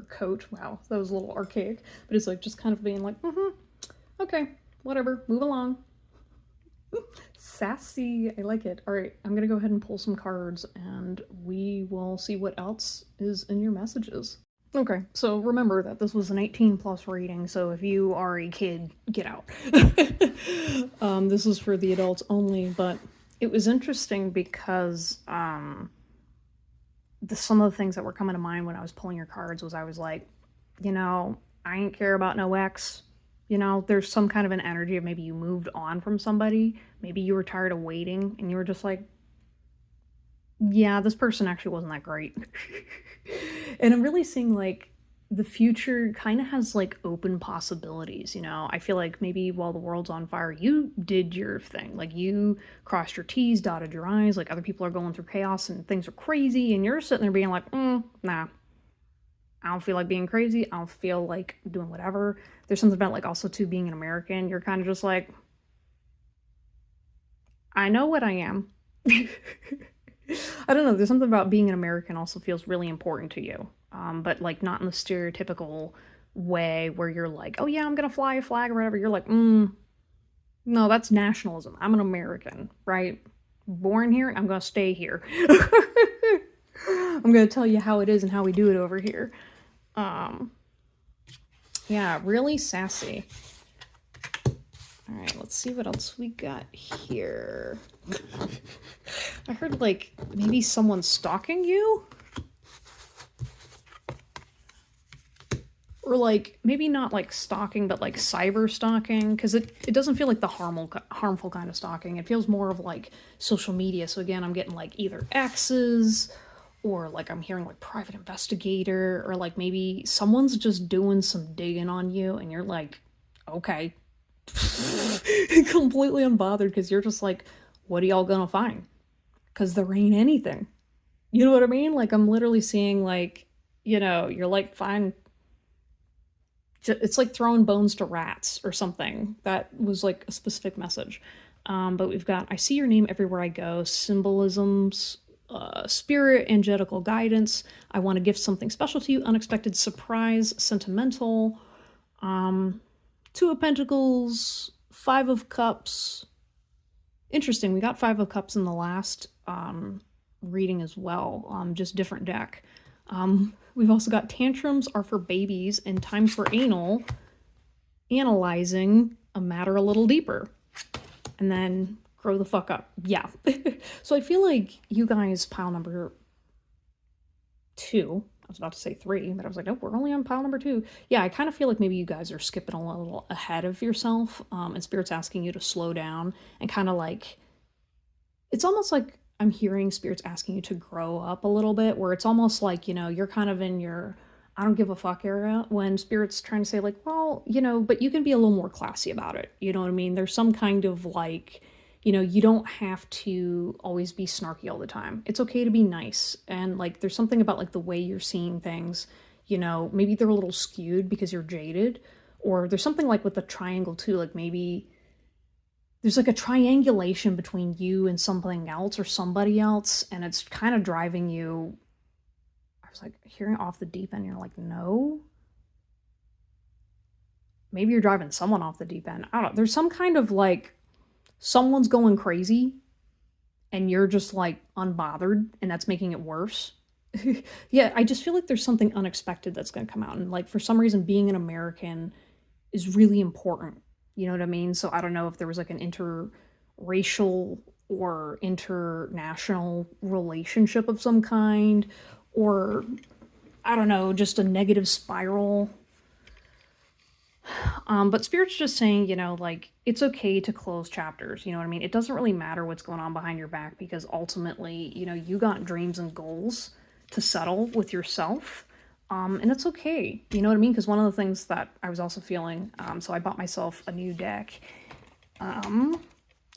coat. Wow, that was a little archaic. But it's like just kind of being like, okay, whatever, move along. Sassy, I like it. All right, I'm gonna go ahead and pull some cards and we will see what else is in your messages. Okay, so remember that this was an 18 plus reading, so if you are a kid, get out. This is for the adults only, but it was interesting because some of the things that were coming to mind when I was pulling your cards was I was like, you know, I ain't care about no ex. You know, there's some kind of an energy of maybe you moved on from somebody. Maybe you were tired of waiting and you were just like, yeah, this person actually wasn't that great. And I'm really seeing like the future kind of has like open possibilities, you know? I feel like maybe while the world's on fire, you did your thing. Like you crossed your T's, dotted your I's, like other people are going through chaos and things are crazy, and you're sitting there being like, nah, I don't feel like being crazy. I don't feel like doing whatever. There's something about like also too being an American. You're kind of just like, I know what I am. I don't know. There's something about being an American also feels really important to you. But like not in the stereotypical way where you're like, oh yeah, I'm gonna fly a flag or whatever. You're like, no, that's nationalism. I'm an American, right? Born here, I'm gonna stay here. I'm gonna tell you how it is and how we do it over here. Yeah, really sassy. All right, let's see what else we got here. I heard like maybe someone's stalking you? Or like maybe not like stalking, but like cyber stalking, because it doesn't feel like the harmful kind of stalking. It feels more of like social media. So again, I'm getting like either exes, or like I'm hearing like private investigator, or like maybe someone's just doing some digging on you and you're like, okay. Completely unbothered, because you're just like, what are y'all gonna find? Because there ain't anything. You know what I mean? Like I'm literally seeing like, you know, you're like, fine. It's like throwing bones to rats or something. That was like a specific message. But we've got, I see your name everywhere I go, symbolisms, spirit, angelical guidance. I want to gift something special to you, unexpected surprise, sentimental, Two of Pentacles, Five of Cups. Interesting, we got Five of Cups in the last reading as well, just different deck. We've also got Tantrums are for babies and Time for Anal, analyzing a matter a little deeper. And then grow the fuck up. Yeah. So I feel like you guys, pile number 2, I was about to say 3, but I was like, nope, we're only on pile number 2. Yeah, I kind of feel like maybe you guys are skipping a little ahead of yourself, and Spirit's asking you to slow down and kind of like, it's almost like I'm hearing Spirit's asking you to grow up a little bit, where it's almost like, you know, you're kind of in your I don't give a fuck era, when Spirit's trying to say like, well, you know, but you can be a little more classy about it. You know what I mean? There's some kind of like, you know, you don't have to always be snarky all the time. It's okay to be nice. And like, there's something about like the way you're seeing things, you know, maybe they're a little skewed because you're jaded, or there's something like with the triangle too, like maybe there's like a triangulation between you and something else or somebody else, and it's kind of driving you. I was like hearing off the deep end. You're like, no. Maybe you're driving someone off the deep end. I don't know. There's some kind of like someone's going crazy and you're just like unbothered, and that's making it worse. Yeah, I just feel like there's something unexpected that's going to come out. And like for some reason, being an American is really important. You know what I mean? So I don't know if there was like an interracial or international relationship of some kind, or I don't know, just a negative spiral. But Spirit's just saying, you know, like, it's okay to close chapters, you know what I mean? It doesn't really matter what's going on behind your back, because ultimately, you know, you got dreams and goals to settle with yourself. And it's okay, you know what I mean? Because one of the things that I was also feeling, so I bought myself a new deck.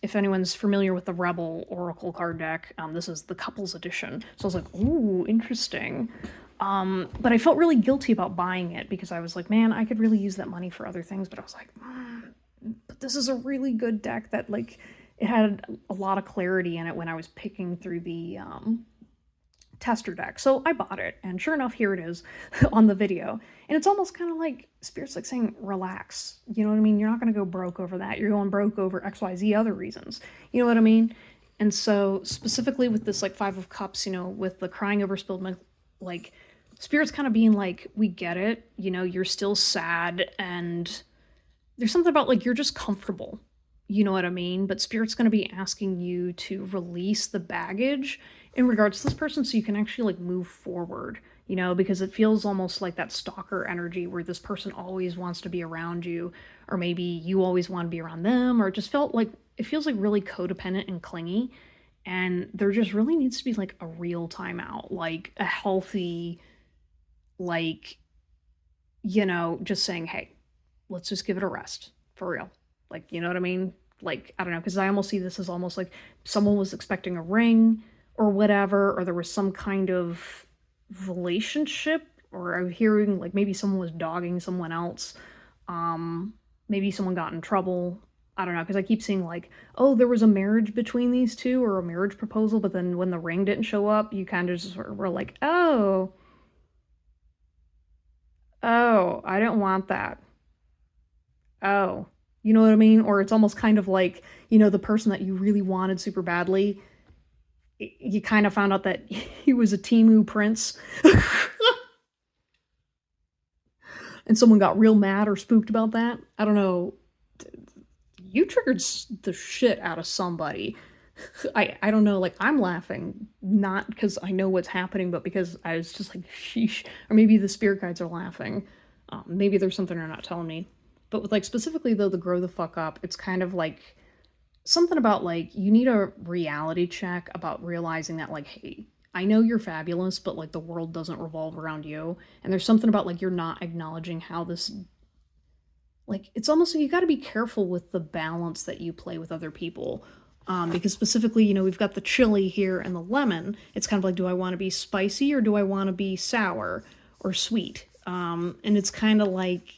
If anyone's familiar with the Rebel Oracle card deck, this is the Couples Edition. So I was like, ooh, interesting. But I felt really guilty about buying it, because I was like, man, I could really use that money for other things. But I was like, but this is a really good deck that, like, it had a lot of clarity in it when I was picking through the tester deck. So I bought it, and sure enough, here it is on the video. And it's almost kind of like Spirit's like saying, relax. You know what I mean? You're not going to go broke over that. You're going broke over XYZ other reasons. You know what I mean? And so specifically with this like Five of Cups, you know, with the crying over spilled milk, like Spirit's kind of being like, we get it. You know, you're still sad, and there's something about like you're just comfortable. You know what I mean? But Spirit's going to be asking you to release the baggage in regards to this person, so you can actually like move forward, you know, because it feels almost like that stalker energy where this person always wants to be around you, or maybe you always want to be around them, or it just felt like, it feels like really codependent and clingy. And there just really needs to be like a real timeout, like a healthy, like, you know, just saying, hey, let's just give it a rest for real. Like, you know what I mean? Like, I don't know, because I almost see this as almost like someone was expecting a ring or whatever, or there was some kind of relationship, or I'm hearing like maybe someone was dogging someone else. Maybe someone got in trouble. I don't know, because I keep seeing like, oh, there was a marriage between these two, or a marriage proposal, but then when the ring didn't show up, you kind of just were like, oh, I didn't want that. Oh, you know what I mean? Or it's almost kind of like, you know, the person that you really wanted super badly, you kind of found out that he was a Timu prince. And someone got real mad or spooked about that. I don't know. You triggered the shit out of somebody. I don't know, like, I'm laughing, not because I know what's happening, but because I was just like, sheesh. Or maybe the spirit guides are laughing. Maybe there's something they're not telling me. But with, like, specifically, though, the grow the fuck up, it's kind of like something about, like, you need a reality check about realizing that, like, hey, I know you're fabulous, but, like, the world doesn't revolve around you. And there's something about, like, you're not acknowledging how this, like, it's almost like you got to be careful with the balance that you play with other people. Because specifically, you know, we've got the chili here and the lemon. It's kind of like, do I want to be spicy or do I want to be sour or sweet? And it's kind of like,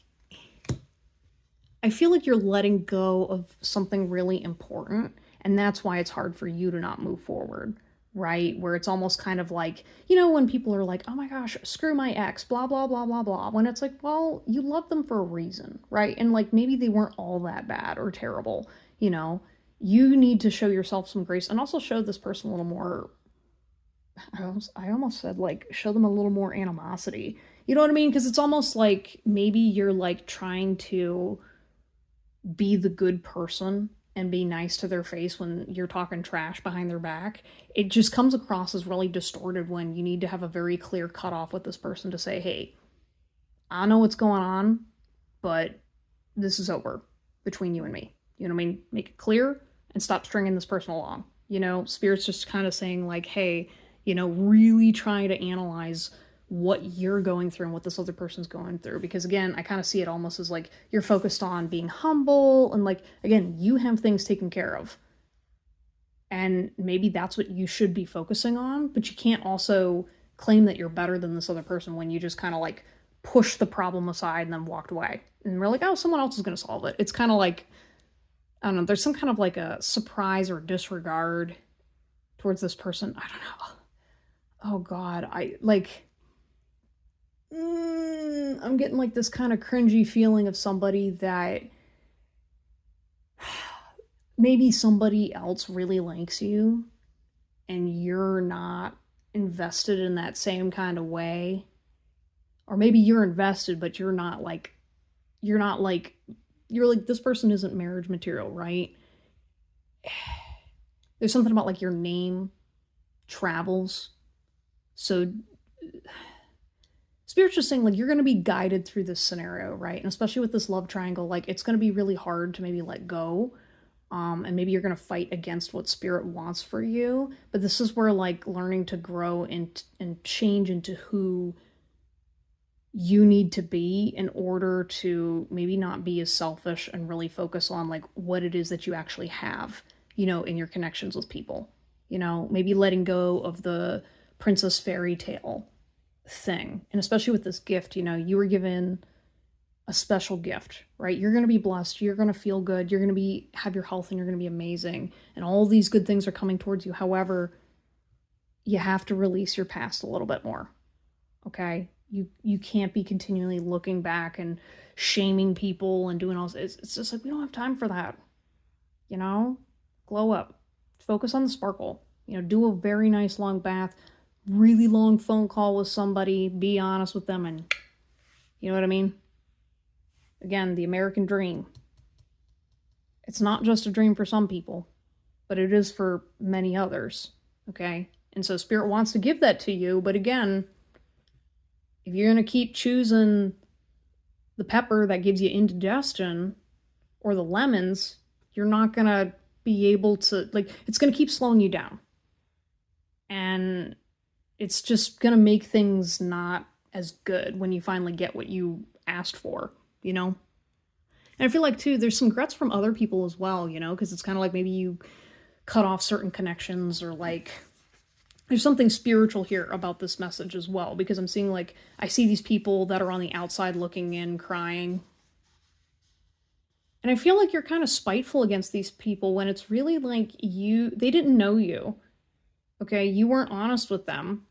I feel like you're letting go of something really important, and that's why it's hard for you to not move forward. right? Where it's almost kind of like, you know, when people are like, oh my gosh, screw my ex, blah, blah, blah, blah, blah. When it's like, well, you love them for a reason, right? And like maybe they weren't all that bad or terrible, you know? You need to show yourself some grace and also show this person a little more. I almost said like show them a little more animosity. You know what I mean? Because it's almost like maybe you're like trying to be the good person and be nice to their face when you're talking trash behind their back. It just comes across as really distorted when you need to have a very clear cutoff with this person to say, hey, I know what's going on, but this is over between you and me. You know what I mean? Make it clear and stop stringing this person along. You know, Spirit's just kind of saying, like, hey, you know, really trying to analyze what you're going through and what this other person's going through. Because again, I kind of see it almost as like you're focused on being humble and like, again, you have things taken care of. And maybe that's what you should be focusing on, but you can't also claim that you're better than this other person when you just kind of like push the problem aside and then walked away. And we're like, oh, someone else is going to solve it. It's kind of like, I don't know, there's some kind of like a surprise or disregard towards this person. I don't know. Oh God, I like, I'm getting like this kind of cringy feeling of somebody that maybe somebody else really likes you and you're not invested in that same kind of way. Or maybe you're invested, but you're not like, you're not like, you're like, this person isn't marriage material, right? There's something about like your name travels. So Spirit's just saying like you're going to be guided through this scenario, right? And especially with this love triangle, like it's going to be really hard to maybe let go. And maybe you're going to fight against what Spirit wants for you. But this is where like learning to grow and change into who you need to be in order to maybe not be as selfish and really focus on like what it is that you actually have, you know, in your connections with people. You know, maybe letting go of the princess fairy tale thing. And especially with this gift, you know, you were given a special gift, right? You're going to be blessed, you're going to feel good, you're going to be have your health and you're going to be amazing and all these good things are coming towards you. However, you have to release your past a little bit more. Okay? You can't be continually looking back and shaming people and doing all this. It's just like we don't have time for that. You know? Glow up. Focus on the sparkle. You know, do a very nice long bath, really long phone call with somebody, be honest with them, and you know what I mean? Again, the American dream. It's not just a dream for some people, but it is for many others. Okay? And so Spirit wants to give that to you, but again, if you're going to keep choosing the pepper that gives you indigestion or the lemons, you're not going to be able to, like, it's going to keep slowing you down. And it's just going to make things not as good when you finally get what you asked for, you know? And I feel like, too, there's some regrets from other people as well, you know? Because it's kind of like maybe you cut off certain connections or, like, there's something spiritual here about this message as well, because I'm seeing like I see these people that are on the outside looking in crying, and I feel like you're kind of spiteful against these people when it's really like they didn't know you. Okay, you weren't honest with them,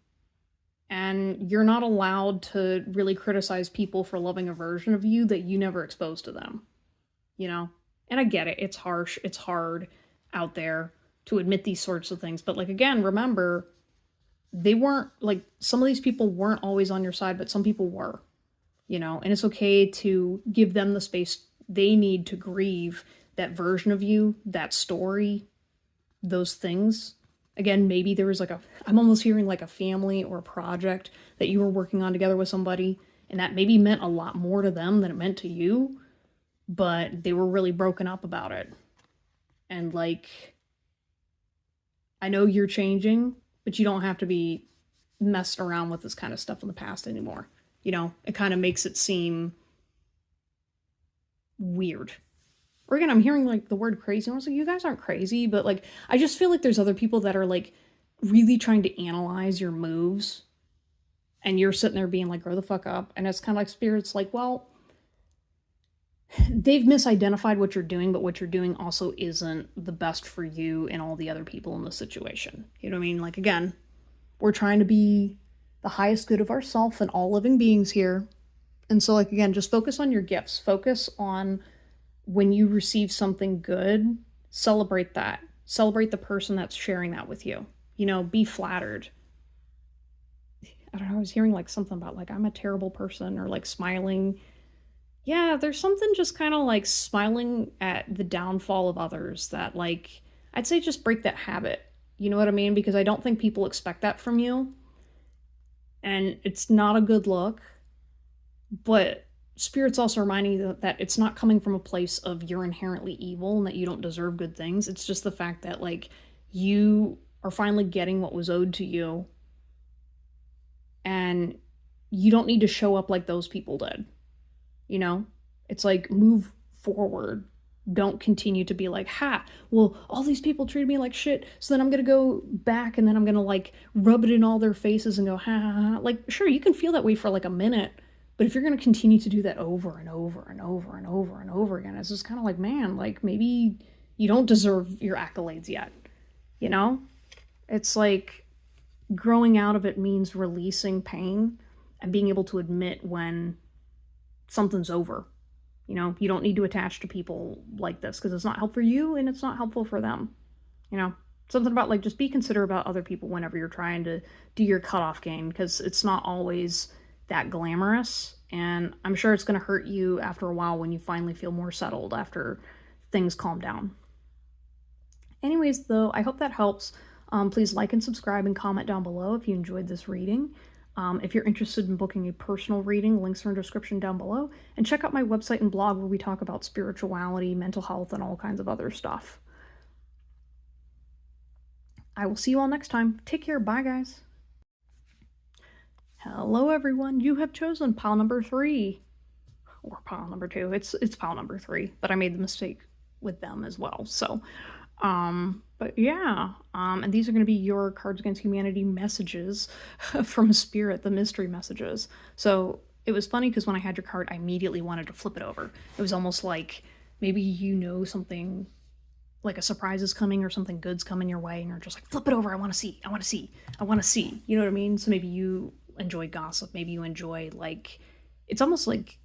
and you're not allowed to really criticize people for loving a version of you that you never exposed to them, you know? And I get it, it's harsh, it's hard out there to admit these sorts of things, but like again, remember, they weren't like some of these people weren't always on your side, but some people were, you know, and it's okay to give them the space they need to grieve that version of you, that story, those things. Again, maybe there was like I'm almost hearing like a family or a project that you were working on together with somebody, and that maybe meant a lot more to them than it meant to you, but they were really broken up about it. And like, I know you're changing, but you don't have to be messing around with this kind of stuff in the past anymore. You know, it kind of makes it seem weird. Or again, I'm hearing like the word crazy. I was like, you guys aren't crazy, but like, I just feel like there's other people that are like really trying to analyze your moves, and you're sitting there being like, grow the fuck up. And it's kind of like Spirit's like, well, they've misidentified what you're doing, but what you're doing also isn't the best for you and all the other people in the situation. You know what I mean? Like, again, we're trying to be the highest good of ourselves and all living beings here. And so, like, again, just focus on your gifts. Focus on when you receive something good, celebrate that. Celebrate the person that's sharing that with you. You know, be flattered. I don't know, I was hearing like something about like, I'm a terrible person, or like smiling. Yeah, there's something just kind of like smiling at the downfall of others that, like, I'd say just break that habit. You know what I mean? Because I don't think people expect that from you. And it's not a good look. But Spirit's also reminding you that it's not coming from a place of you're inherently evil and that you don't deserve good things. It's just the fact that, like, you are finally getting what was owed to you. And you don't need to show up like those people did. You know? It's like, move forward. Don't continue to be like, ha, well, all these people treated me like shit, so then I'm gonna go back and then I'm gonna, like, rub it in all their faces and go, ha ha ha. Like, sure, you can feel that way for like a minute, but if you're gonna continue to do that over and over and over and over and over again, it's just kind of like, man, like, maybe you don't deserve your accolades yet. You know? It's like, growing out of it means releasing pain and being able to admit when something's over. You know, you don't need to attach to people like this because it's not helpful for you and it's not helpful for them. You know, something about, like, just be considerate about other people whenever you're trying to do your cutoff game, because it's not always that glamorous. And I'm sure it's going to hurt you after a while when you finally feel more settled after things calm down. Anyways, though, I hope that helps. Please like and subscribe and comment down below if you enjoyed this reading. If you're interested in booking a personal reading, links are in the description down below. And check out my website and blog where we talk about spirituality, mental health, and all kinds of other stuff. I will see you all next time. Take care. Bye, guys. Hello, everyone. You have chosen pile number 3. Or pile number 2. It's pile number 3, but I made the mistake with them as well. So, but yeah, and these are going to be your Cards Against Humanity messages from Spirit, the mystery messages. So it was funny because when I had your card, I immediately wanted to flip it over. It was almost like maybe you know something, like a surprise is coming or something good's coming your way, and you're just like, flip it over, I want to see, I want to see, I want to see. You know what I mean? So maybe you enjoy gossip, maybe you enjoy, like, it's almost like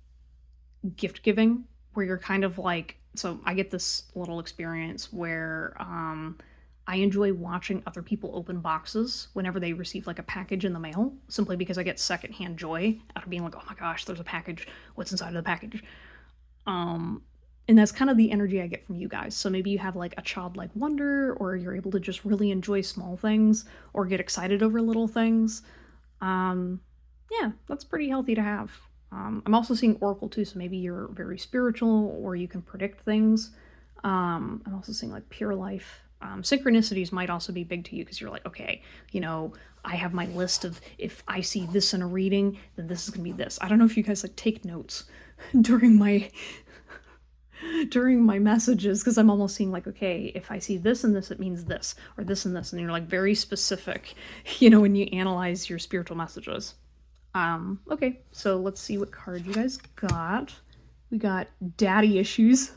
gift giving, where you're kind of like, so I get this little experience where I enjoy watching other people open boxes whenever they receive like a package in the mail, simply because I get secondhand joy out of being like, oh my gosh, there's a package, what's inside of the package? And that's kind of the energy I get from you guys. So maybe you have like a childlike wonder, or you're able to just really enjoy small things or get excited over little things. Yeah, that's pretty healthy to have. I'm also seeing Oracle too, so maybe you're very spiritual or you can predict things. I'm also seeing like pure life. Synchronicities might also be big to you because you're like, okay, you know, I have my list of, if I see this in a reading, then this is gonna be this. I don't know if you guys like take notes during my messages, because I'm almost seeing like, okay, if I see this and this, it means this, or this and this, and you're like very specific, you know, when you analyze your spiritual messages. Okay, so let's see what card you guys got. We got Daddy Issues.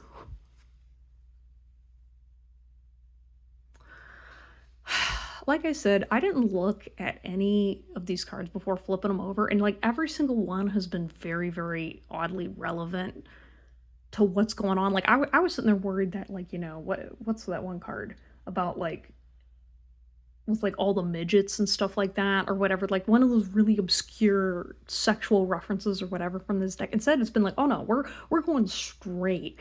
Like I said, I didn't look at any of these cards before flipping them over, and like every single one has been very, very oddly relevant to what's going on. Like I was sitting there worried that, like, you know, what's that one card about, like, with like all the midgets and stuff like that, or whatever, like one of those really obscure sexual references or whatever from this deck. Instead, it's been like, oh no, we're going straight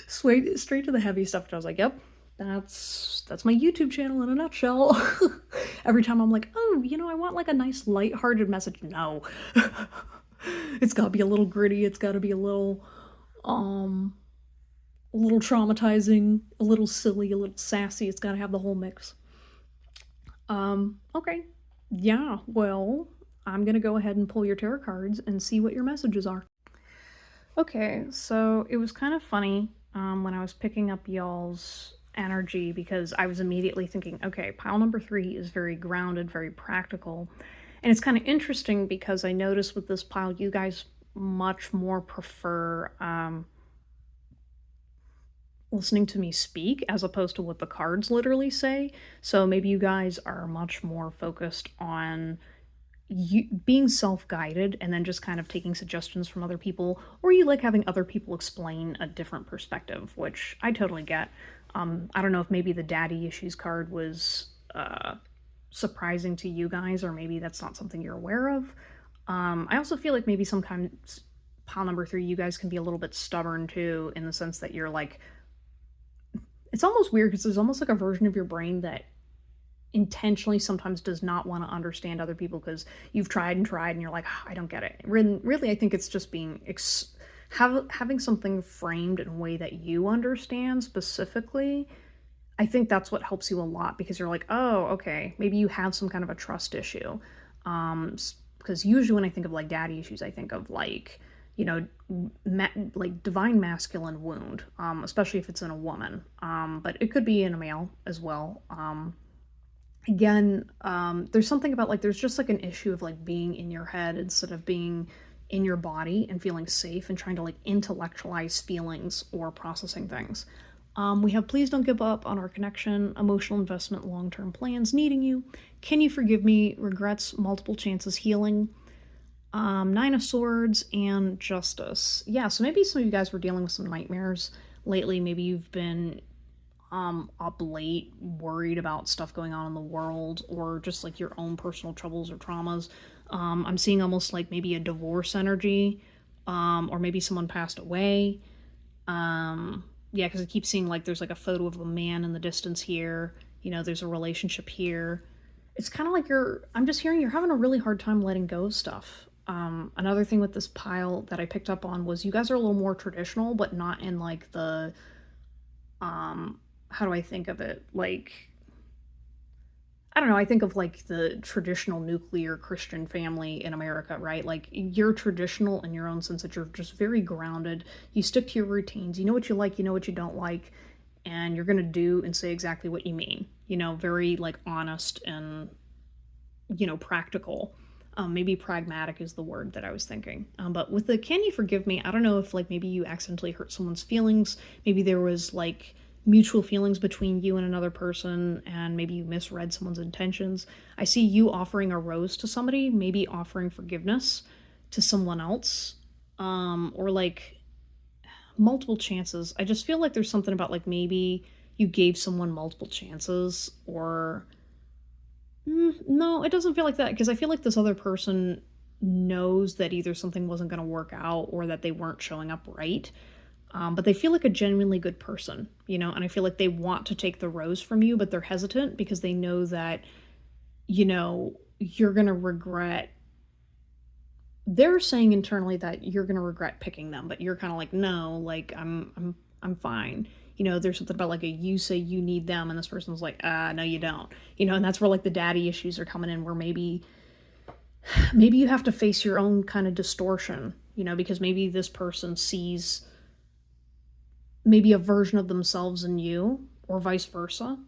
straight to the heavy stuff. And I was like, yep, that's my YouTube channel in a nutshell. Every time I'm like, oh, you know, I want like a nice lighthearted message. No. It's gotta be a little gritty, it's gotta be a little traumatizing, a little silly, a little sassy. It's got to have the whole mix. Okay. Yeah, well, I'm going to go ahead and pull your tarot cards and see what your messages are. Okay, so it was kind of funny when I was picking up y'all's energy, because I was immediately thinking, okay, pile number 3 is very grounded, very practical. And it's kind of interesting because I noticed with this pile, you guys much more prefer listening to me speak as opposed to what the cards literally say. So maybe you guys are much more focused on you being self-guided and then just kind of taking suggestions from other people, or you like having other people explain a different perspective, which I totally get. I don't know if maybe the daddy issues card was surprising to you guys, or maybe that's not something you're aware of. I also feel like maybe sometimes pile number three, you guys can be a little bit stubborn too, in the sense that you're like, it's almost weird because there's almost like a version of your brain that intentionally sometimes does not want to understand other people because you've tried and you're like, "Ah, I don't get it." Really, I think it's just being having something framed in a way that you understand specifically. I think that's what helps you a lot because you're like, oh, okay, maybe you have some kind of a trust issue. Because usually when I think of like daddy issues, I think of like, you know, like divine masculine wound, especially if it's in a woman. But it could be in a male as well. Again, there's something about like there's just like an issue of like being in your head instead of being in your body and feeling safe and trying to like intellectualize feelings or processing things. We have please don't give up on our connection, emotional investment, long-term plans, needing you. Can you forgive me? Regrets, multiple chances, healing. Nine of Swords and Justice. Yeah, so maybe some of you guys were dealing with some nightmares lately. Maybe you've been up late, worried about stuff going on in the world, or just like your own personal troubles or traumas. I'm seeing almost like maybe a divorce energy, or maybe someone passed away. Yeah, because I keep seeing like there's like a photo of a man in the distance here. You know, there's a relationship here. It's kind of like I'm just hearing you're having a really hard time letting go of stuff. Another thing with this pile that I picked up on was you guys are a little more traditional, but not in like the, how do I think of it? Like, I don't know, I think of like the traditional nuclear Christian family in America, right? Like you're traditional in your own sense that you're just very grounded. You stick to your routines. You know what you like, you know what you don't like, and you're going to do and say exactly what you mean. You know, very like honest and, you know, practical. Maybe pragmatic is the word that I was thinking. But with the can you forgive me, I don't know if like maybe you accidentally hurt someone's feelings. Maybe there was like mutual feelings between you and another person, and maybe you misread someone's intentions. I see you offering a rose to somebody, maybe offering forgiveness to someone else, or like multiple chances. I just feel like there's something about like maybe you gave someone multiple chances, or no, it doesn't feel like that because I feel like this other person knows that either something wasn't going to work out or that they weren't showing up right. But they feel like a genuinely good person, you know, and I feel like they want to take the rose from you, but they're hesitant because they know that, you know, you're going to regret. They're saying internally that you're going to regret picking them, but you're kind of like, no, like I'm fine. You know, there's something about like a you say you need them, and this person's like, no, you don't. You know, and that's where like the daddy issues are coming in, where maybe you have to face your own kind of distortion, you know, because maybe this person sees maybe a version of themselves in you, or vice versa.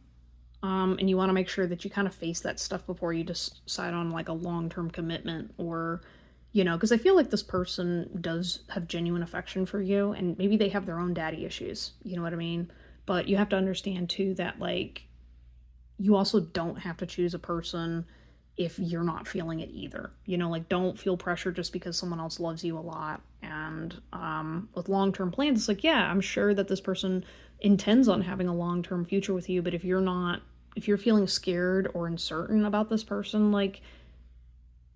And you want to make sure that you kind of face that stuff before you decide on like a long-term commitment, or, you know, because I feel like this person does have genuine affection for you, and maybe they have their own daddy issues, you know what I mean? But you have to understand too that like you also don't have to choose a person if you're not feeling it either. You know, like don't feel pressure just because someone else loves you a lot. And with long-term plans, it's like, yeah, I'm sure that this person intends on having a long-term future with you, but if you're feeling scared or uncertain about this person, like,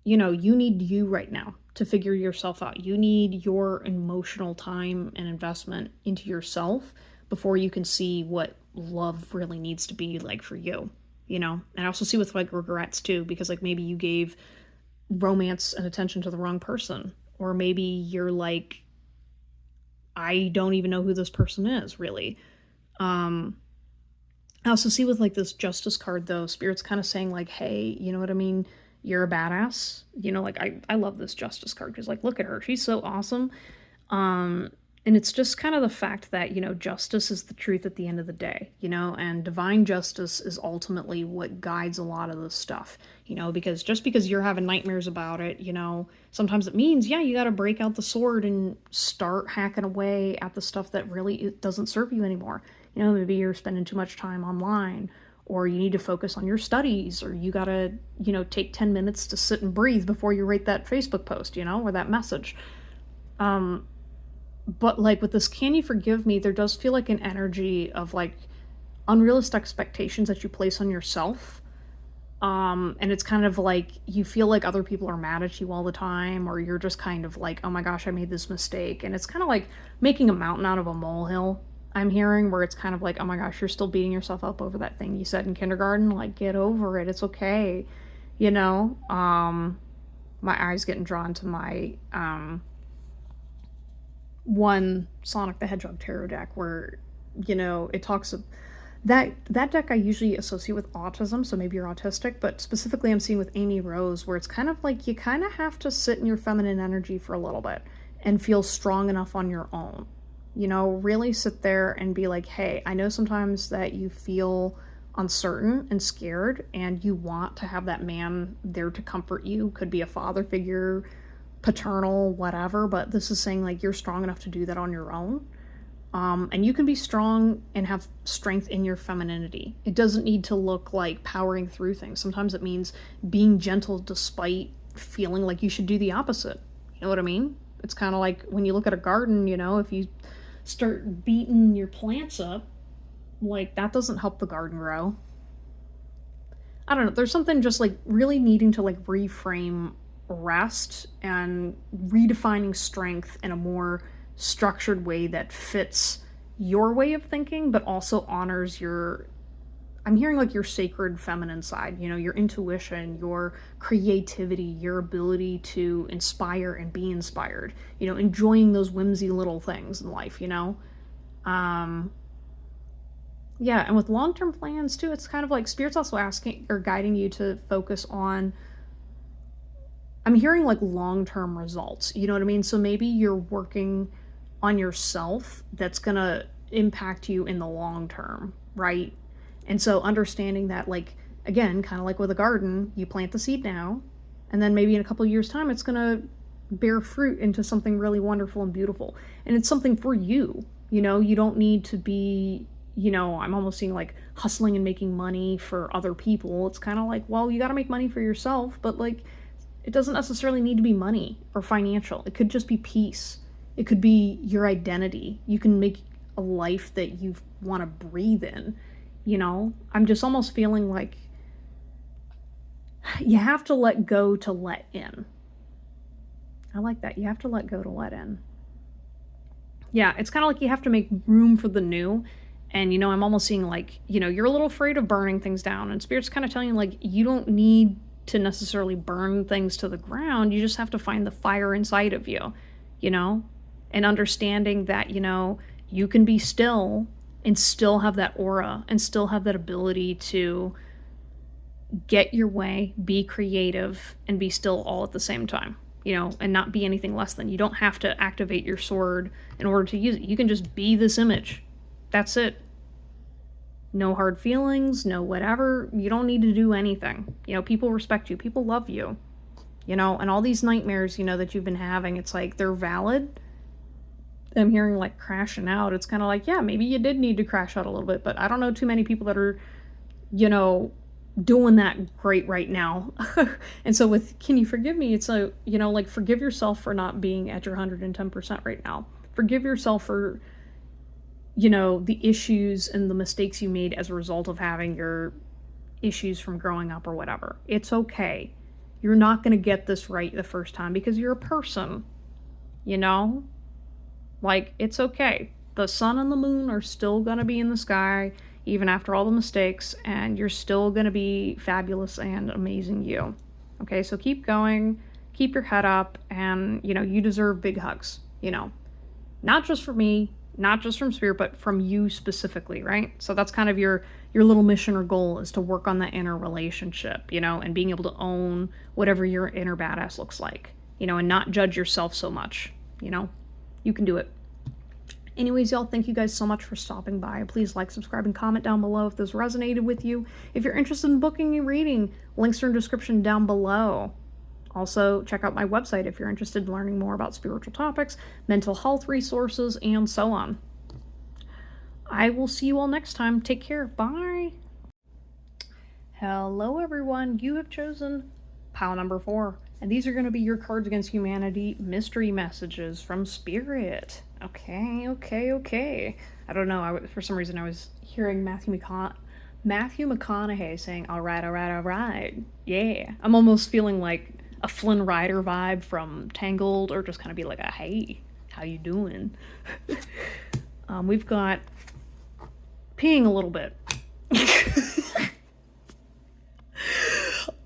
you know, you need you right now to figure yourself out. You need your emotional time and investment into yourself before you can see what love really needs to be like for you, you know? And I also see with like regrets too, because like maybe you gave romance and attention to the wrong person, or maybe you're like, I don't even know who this person is really. I also see with like this justice card though, Spirit's kind of saying like, hey, you know what I mean? You're a badass. You know, like I love this justice card because like look at her. She's so awesome. And And it's just kind of the fact that, justice is the truth at the end of the day, and divine justice is ultimately what guides a lot of this stuff, because just because you're having nightmares about it, sometimes it means, yeah, you got to break out the sword and start hacking away at the stuff that really it doesn't serve you anymore. Maybe you're spending too much time online, or you need to focus on your studies, or you got to, take 10 minutes to sit and breathe before you rate that Facebook post, or that message. But like with this can you forgive me, there does feel like an energy of like unrealistic expectations that you place on yourself. And it's kind of like you feel like other people are mad at you all the time, or you're just kind of like, oh my gosh, I made this mistake. And it's kind of like making a mountain out of a molehill, I'm hearing, where it's kind of like, oh my gosh, you're still beating yourself up over that thing you said in kindergarten. Like, get over it. It's okay. My eyes getting drawn to my one Sonic the Hedgehog tarot deck where, it talks of that deck I usually associate with autism, so maybe you're autistic, but specifically I'm seeing with Amy Rose, where it's kind of like you kind of have to sit in your feminine energy for a little bit and feel strong enough on your own. Really sit there and be like, hey, I know sometimes that you feel uncertain and scared and you want to have that man there to comfort you. Could be a father figure, paternal, whatever, but this is saying like you're strong enough to do that on your own. And you can be strong and have strength in your femininity. It doesn't need to look like powering through things. Sometimes it means being gentle despite feeling like you should do the opposite. You know what I mean? It's kind of like when you look at a garden, if you start beating your plants up, like that doesn't help the garden grow. I don't know. There's something just like really needing to like reframe rest and redefining strength in a more structured way that fits your way of thinking, but also honors I'm hearing like your sacred feminine side, your intuition, your creativity, your ability to inspire and be inspired, enjoying those whimsy little things in life, yeah, and with long-term plans too, it's kind of like Spirit's also asking or guiding you to focus on, I'm hearing like long-term results, you know what I mean? So maybe you're working on yourself that's gonna impact you in the long term, right? And so understanding that, like, again, kind of like with a garden, you plant the seed now, and then maybe in a couple of years' time, it's gonna bear fruit into something really wonderful and beautiful. And it's something for you, you don't need to be, I'm almost seeing like hustling and making money for other people. It's kind of like, well, you gotta make money for yourself, but like, it doesn't necessarily need to be money or financial. It could just be peace. It could be your identity. You can make a life that you want to breathe in, I'm just almost feeling like you have to let go to let in. I like that. You have to let go to let in. Yeah, it's kind of like you have to make room for the new. And, I'm almost seeing like, you're a little afraid of burning things down. And Spirit's kind of telling you like, you don't need to necessarily burn things to the ground. You just have to find the fire inside of you, and understanding that, you can be still and still have that aura and still have that ability to get your way, be creative, and be still all at the same time, and not be anything less than. You don't have to activate your sword in order to use it. You can just be this image. That's it. No hard feelings, no whatever. You don't need to do anything. People respect you. People love you. And all these nightmares, that you've been having, it's like they're valid. I'm hearing like crashing out. It's kind of like, yeah, maybe you did need to crash out a little bit, but I don't know too many people that are, doing that great right now. And so with Can You Forgive Me, it's a, like forgive yourself for not being at your 110% right now. Forgive yourself for, the issues and the mistakes you made as a result of having your issues from growing up or whatever. It's okay. You're not going to get this right the first time because you're a person, Like, it's okay. The sun and the moon are still going to be in the sky, even after all the mistakes, and you're still going to be fabulous and amazing you. Okay, so keep going, keep your head up, and, you deserve big hugs, Not just from me, not just from Spirit, but from you specifically, right? So that's kind of your little mission or goal, is to work on that inner relationship, and being able to own whatever your inner badass looks like, and not judge yourself so much, You can do it. Anyways, y'all, thank you guys so much for stopping by. Please like, subscribe, and comment down below if this resonated with you. If you're interested in booking a reading, links are in the description down below. Also, check out my website if you're interested in learning more about spiritual topics, mental health resources, and so on. I will see you all next time. Take care. Bye. Hello, everyone. You have chosen pile number 4. And these are going to be your Cards Against Humanity mystery messages from Spirit. Okay. I don't know. For some reason, I was hearing Matthew McConaughey saying, all right. Yeah. I'm almost feeling like a Flynn Rider vibe from Tangled, or just kind of be like, hey, how you doing? We've got peeing a little bit.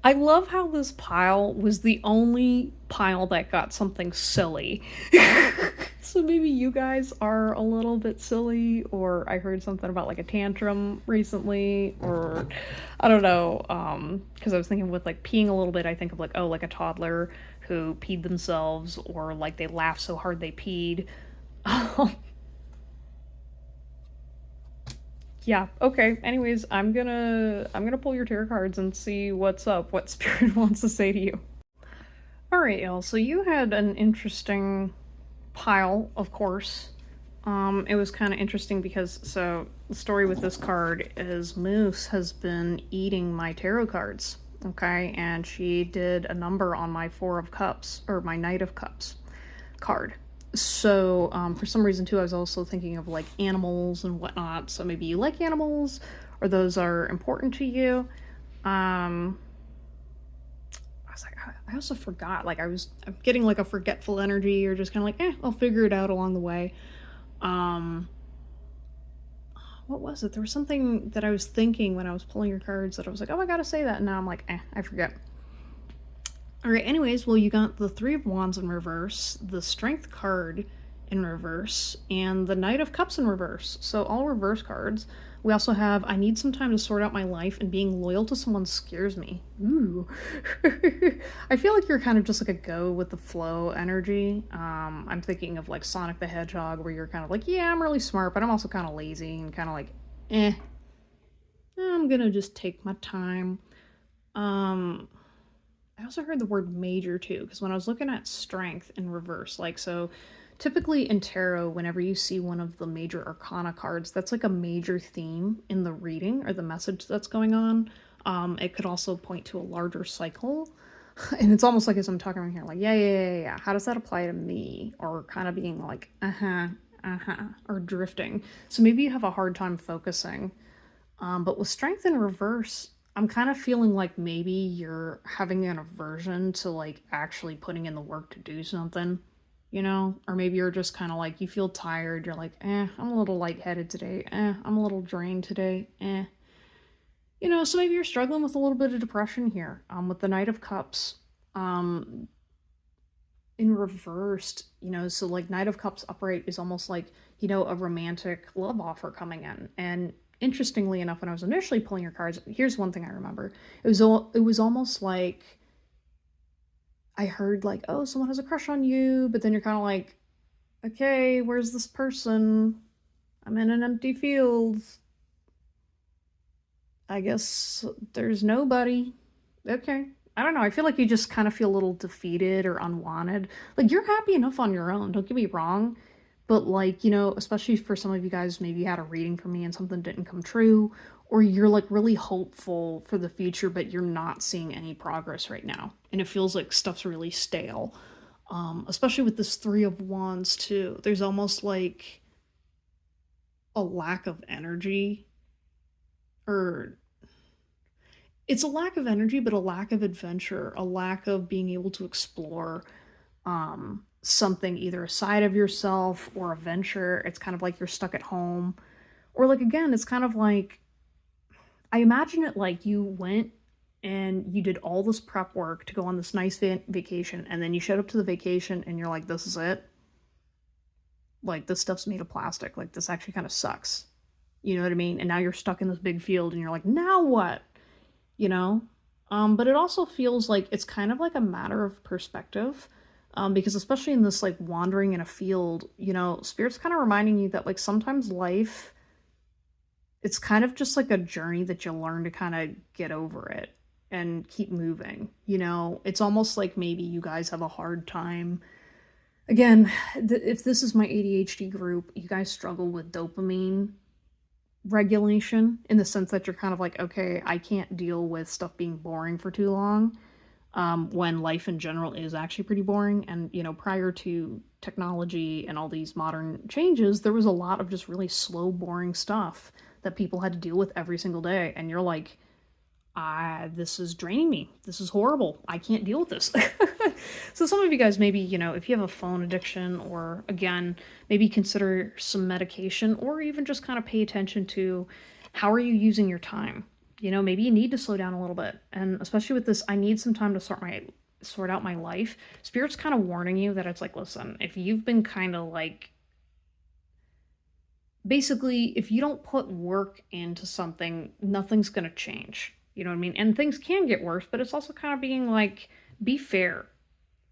I love how this pile was the only pile that got something silly. So maybe you guys are a little bit silly, or I heard something about like a tantrum recently, or I don't know, because I was thinking with like peeing a little bit, I think of like, oh, like a toddler who peed themselves, or like they laughed so hard they peed. Yeah, okay. Anyways, I'm gonna pull your tarot cards and see what's up, what Spirit wants to say to you. Alright, y'all, so you had an interesting pile, of course. It was kind of interesting because, so, the story with this card is Moose has been eating my tarot cards, okay? And she did a number on my Four of Cups, or my Knight of Cups card. So, for some reason, too, I was also thinking of, like, animals and whatnot. So maybe you like animals, or those are important to you. I was like, I also forgot. Like, I'm getting, like, a forgetful energy, or just kind of like, I'll figure it out along the way. What was it? There was something that I was thinking when I was pulling your cards that I was like, oh, I gotta say that. And now I'm like, I forget. Alright, anyways, well, you got the Three of Wands in reverse, the Strength card in reverse, and the Knight of Cups in reverse. So all reverse cards. We also have, I need some time to sort out my life, and being loyal to someone scares me. Ooh. I feel like you're kind of just like a go with the flow energy. I'm thinking of like Sonic the Hedgehog, where you're kind of like, yeah, I'm really smart, but I'm also kind of lazy, and kind of like, I'm gonna just take my time. I also heard the word major too, because when I was looking at strength in reverse, like, so typically in tarot, whenever you see one of the major arcana cards, that's like a major theme in the reading or the message that's going on. It could also point to a larger cycle. And it's almost like as I'm talking right here, like, yeah. How does that apply to me? Or kind of being like, or drifting. So maybe you have a hard time focusing. But with strength in reverse, I'm kind of feeling like maybe you're having an aversion to like actually putting in the work to do something, you know? Or maybe you're just kind of like, you feel tired, you're like, I'm a little lightheaded today, I'm a little drained today, You know, so maybe you're struggling with a little bit of depression here. With the Knight of Cups, in reversed, you know, so like Knight of Cups upright is almost like, you know, a romantic love offer coming in. And interestingly enough, when I was initially pulling your cards, here's one thing I remember. It was almost like I heard like, oh, someone has a crush on you, but then you're kind of like, okay, where's this person? I'm in an empty field. I guess there's nobody. Okay. I don't know. I feel like you just kind of feel a little defeated or unwanted. Like, you're happy enough on your own, don't get me wrong. But, like, you know, especially for some of you guys, maybe you had a reading from me and something didn't come true, or you're, like, really hopeful for the future, but you're not seeing any progress right now. And it feels like stuff's really stale. Especially with this Three of Wands, too. There's almost, like, a lack of energy. Or it's a lack of energy, but a lack of adventure, a lack of being able to explore something, either a side of yourself or a venture. It's kind of like you're stuck at home. Or like, again, it's kind of like, I imagine it like you went and you did all this prep work to go on this nice vacation, and then you showed up to the vacation and you're like, this is it? Like, this stuff's made of plastic. Like, this actually kind of sucks. You know what I mean? And now you're stuck in this big field and you're like, now what? You know? But it also feels like it's kind of like a matter of perspective. Because especially in this like wandering in a field, you know, Spirit's kind of reminding you that like sometimes life, it's kind of just like a journey that you learn to kind of get over it and keep moving. You know, it's almost like maybe you guys have a hard time. Again, if this is my ADHD group, you guys struggle with dopamine regulation in the sense that you're kind of like, okay, I can't deal with stuff being boring for too long, when life in general is actually pretty boring. And, you know, prior to technology and all these modern changes, there was a lot of just really slow, boring stuff that people had to deal with every single day. And you're like, this is draining me. This is horrible. I can't deal with this. So some of you guys, maybe, you know, if you have a phone addiction, or again, maybe consider some medication, or even just kind of pay attention to how are you using your time. You know, maybe you need to slow down a little bit. And especially with this, I need some time to sort out my life. Spirit's kind of warning you that it's like, listen, if you've been kind of like, basically, if you don't put work into something, nothing's going to change. You know what I mean? And things can get worse, but it's also kind of being like, be fair,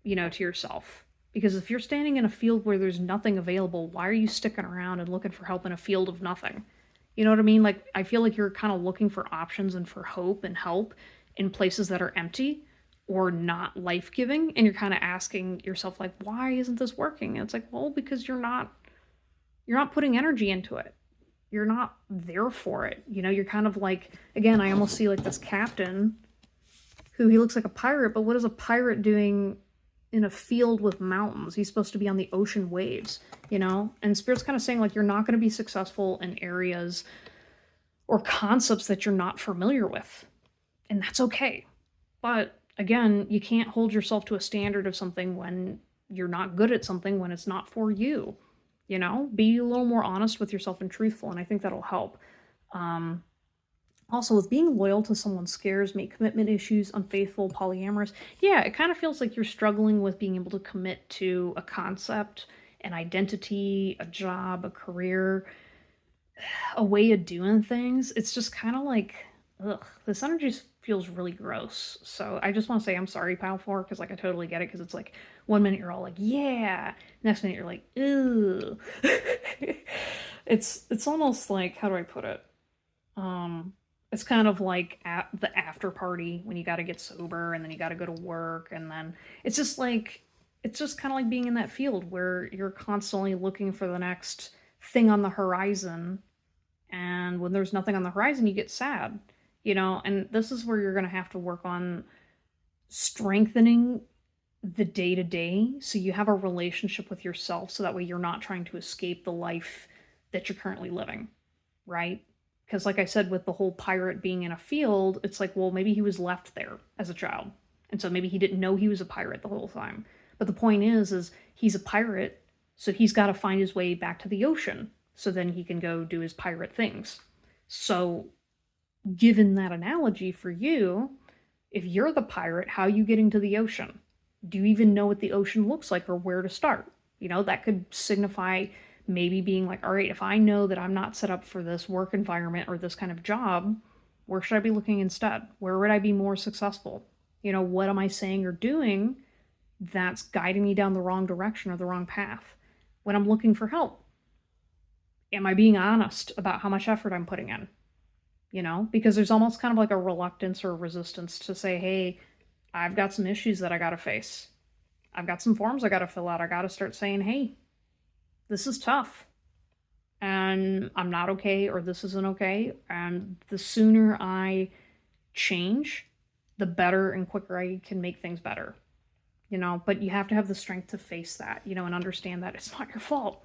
you know, to yourself. Because if you're standing in a field where there's nothing available, why are you sticking around and looking for help in a field of nothing? You know what I mean? Like, I feel like you're kind of looking for options and for hope and help in places that are empty or not life-giving, and you're kind of asking yourself like, why isn't this working? And it's like, well, because you're not putting energy into it. You're not there for it. You know, you're kind of like, again, I almost see like this captain who, he looks like a pirate, but what is a pirate doing in a field with mountains? He's supposed to be on the ocean waves, you know? And Spirit's kind of saying like, you're not going to be successful in areas or concepts that you're not familiar with. And that's okay. But again, you can't hold yourself to a standard of something when you're not good at something, when it's not for you. You know, be a little more honest with yourself and truthful, and I think that'll help. Um, Also, with being loyal to someone scares me, commitment issues, unfaithful, polyamorous. Yeah, it kind of feels like you're struggling with being able to commit to a concept, an identity, a job, a career, a way of doing things. It's just kind of like, ugh, this energy feels really gross. So I just want to say I'm sorry, Pal 4, because like I totally get it. Because it's like 1 minute you're all like, yeah, next minute you're like, ew. It's almost like, how do I put it? Um, it's kind of like at the after party when you got to get sober and then you got to go to work, and then it's just like, it's just kind of like being in that field where you're constantly looking for the next thing on the horizon, and when there's nothing on the horizon you get sad, you know. And this is where you're going to have to work on strengthening the day to day so you have a relationship with yourself, so that way you're not trying to escape the life that you're currently living, right? Because like I said, with the whole pirate being in a field, it's like, well, maybe he was left there as a child, and so maybe he didn't know he was a pirate the whole time. But the point is he's a pirate, so he's got to find his way back to the ocean so then he can go do his pirate things. So given that analogy for you, if you're the pirate, how are you getting to the ocean? Do you even know what the ocean looks like or where to start? You know, that could signify maybe being like, all right, if I know that I'm not set up for this work environment or this kind of job, where should I be looking instead? Where would I be more successful? You know, what am I saying or doing that's guiding me down the wrong direction or the wrong path? When I'm looking for help, am I being honest about how much effort I'm putting in? You know, because there's almost kind of like a reluctance or resistance to say, hey, I've got some issues that I got to face. I've got some forms I got to fill out. I got to start saying, hey, this is tough and I'm not okay, or this isn't okay. And the sooner I change, the better and quicker I can make things better, you know. But you have to have the strength to face that, you know, and understand that it's not your fault.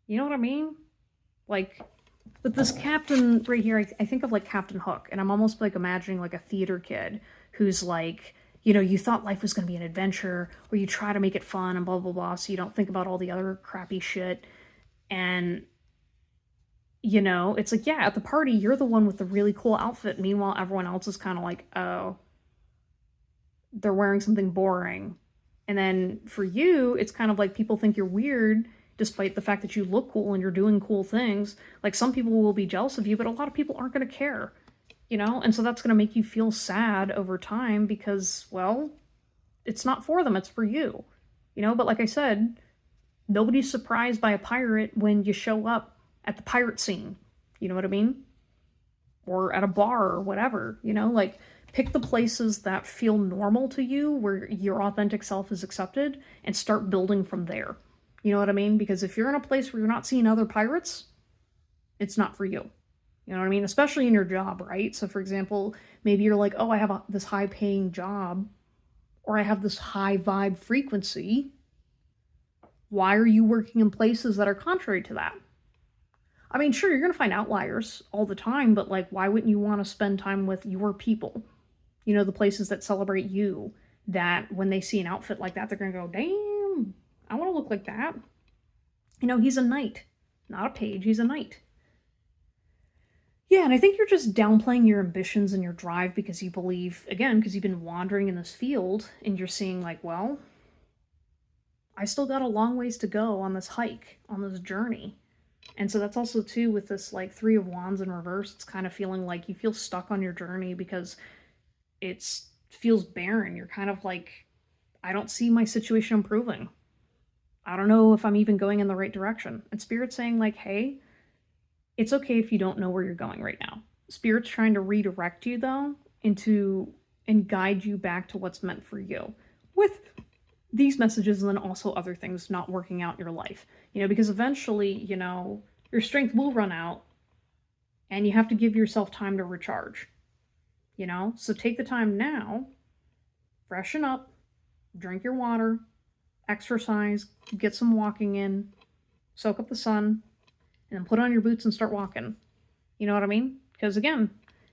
You know what I mean? Like, with this captain right here, I think of like Captain Hook, and I'm almost like imagining like a theater kid who's like, you know, you thought life was going to be an adventure where you try to make it fun and blah, blah, blah, so you don't think about all the other crappy shit. And, you know, it's like, yeah, at the party, you're the one with the really cool outfit. Meanwhile, everyone else is kind of like, oh, they're wearing something boring. And then for you, it's kind of like people think you're weird despite the fact that you look cool and you're doing cool things. Like, some people will be jealous of you, but a lot of people aren't going to care, you know? And so that's going to make you feel sad over time because, well, it's not for them, it's for you. But like I said, nobody's surprised by a pirate when you show up at the pirate scene. You know what I mean? Or at a bar or whatever, like pick the places that feel normal to you where your authentic self is accepted and start building from there. You know what I mean? Because if you're in a place where you're not seeing other pirates, it's not for you. You know what I mean? Especially in your job, right? So, for example, maybe you're like, oh, I have this high paying job or I have this high vibe frequency. Why are you working in places that are contrary to that? I mean, sure, you're going to find outliers all the time, but like, why wouldn't you want to spend time with your people? The places that celebrate you, that when they see an outfit like that, they're going to go, damn, I want to look like that. He's a knight, not a page, he's a knight. Yeah, and I think you're just downplaying your ambitions and your drive because you believe, again, because you've been wandering in this field and you're seeing, like, well, I still got a long ways to go on this hike, on this journey. And so that's also, too, with this, like, Three of Wands in reverse, it's kind of feeling like you feel stuck on your journey because it feels barren. You're kind of like, I don't see my situation improving. I don't know if I'm even going in the right direction. And Spirit's saying, like, hey, it's okay if you don't know where you're going right now. Spirit's trying to redirect you, though, and guide you back to what's meant for you with these messages and then also other things not working out in your life. Because eventually, your strength will run out and you have to give yourself time to recharge. So take the time now, freshen up, drink your water, exercise, get some walking in, soak up the sun, and then put on your boots and start walking. You know what I mean? Because again,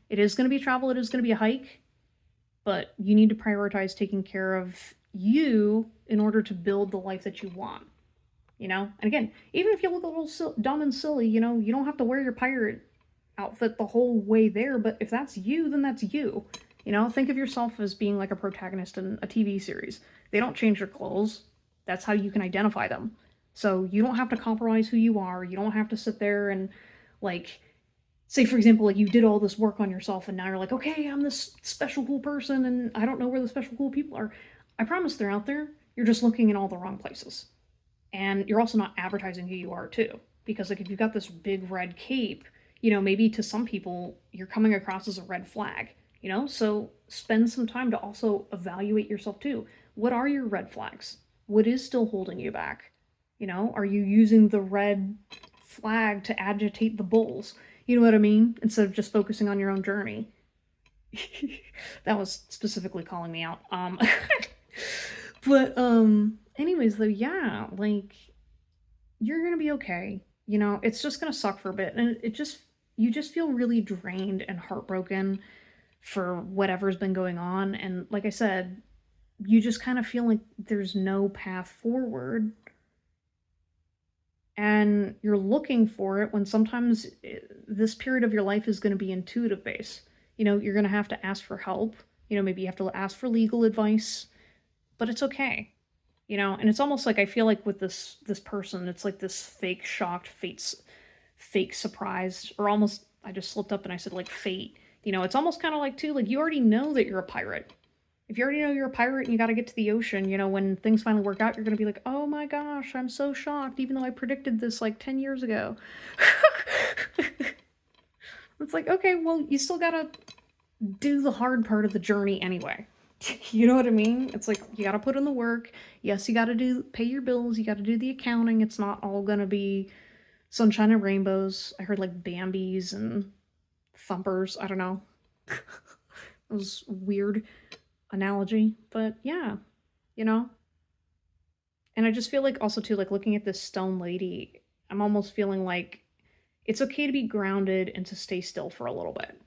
it is going to be travel, it is going to be a hike, but you need to prioritize taking care of you in order to build the life that you want. And again, even if you look a little dumb and silly, you don't have to wear your pirate outfit the whole way there, but if that's you, then that's you. Think of yourself as being like a protagonist in a TV series. They don't change their clothes. That's how you can identify them. So you don't have to compromise who you are. You don't have to sit there and, like, say, for example, like you did all this work on yourself and now you're like, okay, I'm this special cool person and I don't know where the special cool people are. I promise they're out there. You're just looking in all the wrong places. And you're also not advertising who you are, too. Because, like, if you've got this big red cape, maybe to some people, you're coming across as a red flag. So spend some time to also evaluate yourself, too. What are your red flags? What is still holding you back? Are you using the red flag to agitate the bulls? You know what I mean? Instead of just focusing on your own journey. That was specifically calling me out. But, anyways, though, yeah, like, you're gonna be okay. It's just gonna suck for a bit. And you just feel really drained and heartbroken for whatever's been going on. And like I said, you just kind of feel like there's no path forward. And you're looking for it when sometimes this period of your life is going to be intuitive based. You're going to have to ask for help. Maybe you have to ask for legal advice, but it's okay. And it's almost like I feel like with this person, it's like this fake shocked, fake surprised, or almost I just slipped up and I said like fate. It's almost kind of like too, like you already know that you're a pirate. If you already know you're a pirate and you got to get to the ocean, when things finally work out, you're going to be like, oh my gosh, I'm so shocked, even though I predicted this like 10 years ago. It's like, okay, well, you still got to do the hard part of the journey anyway. You know what I mean? It's like, you got to put in the work. Yes, you got to pay your bills. You got to do the accounting. It's not all going to be sunshine and rainbows. I heard like Bambis and thumpers. I don't know. It was weird analogy, but yeah, and I just feel like also too, like looking at this stone lady, I'm almost feeling like it's okay to be grounded and to stay still for a little bit.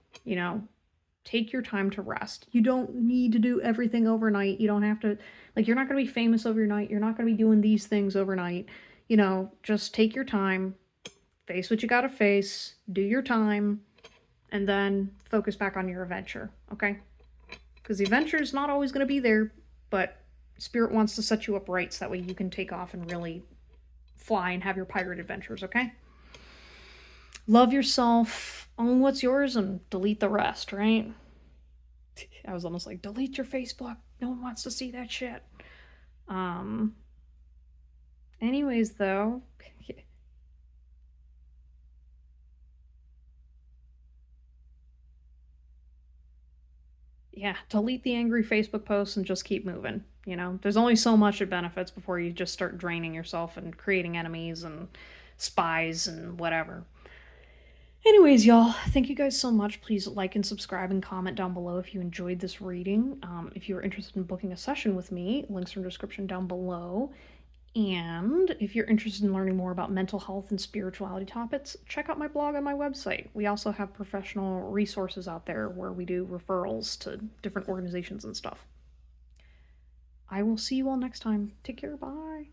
Take your time to rest. You don't need to do everything overnight. You don't have to, like, you're not going to be famous overnight. You're not going to be doing these things overnight. Just take your time, face what you got to face, do your time, and then focus back on your adventure, okay? Because the adventure is not always going to be there, but Spirit wants to set you up right so that way you can take off and really fly and have your pirate adventures, okay? Love yourself, own what's yours, and delete the rest, right? I was almost like, delete your Facebook. No one wants to see that shit. Anyways, though, yeah, delete the angry Facebook posts and just keep moving. You know, there's only so much it benefits before you just start draining yourself and creating enemies and spies and whatever. Anyways, y'all, thank you guys so much. Please like and subscribe and comment down below if you enjoyed this reading. If you're interested in booking a session with me, links are in the description down below. And if you're interested in learning more about mental health and spirituality topics, check out my blog on my website. We also have professional resources out there where we do referrals to different organizations and stuff. I will see you all next time. Take care. Bye.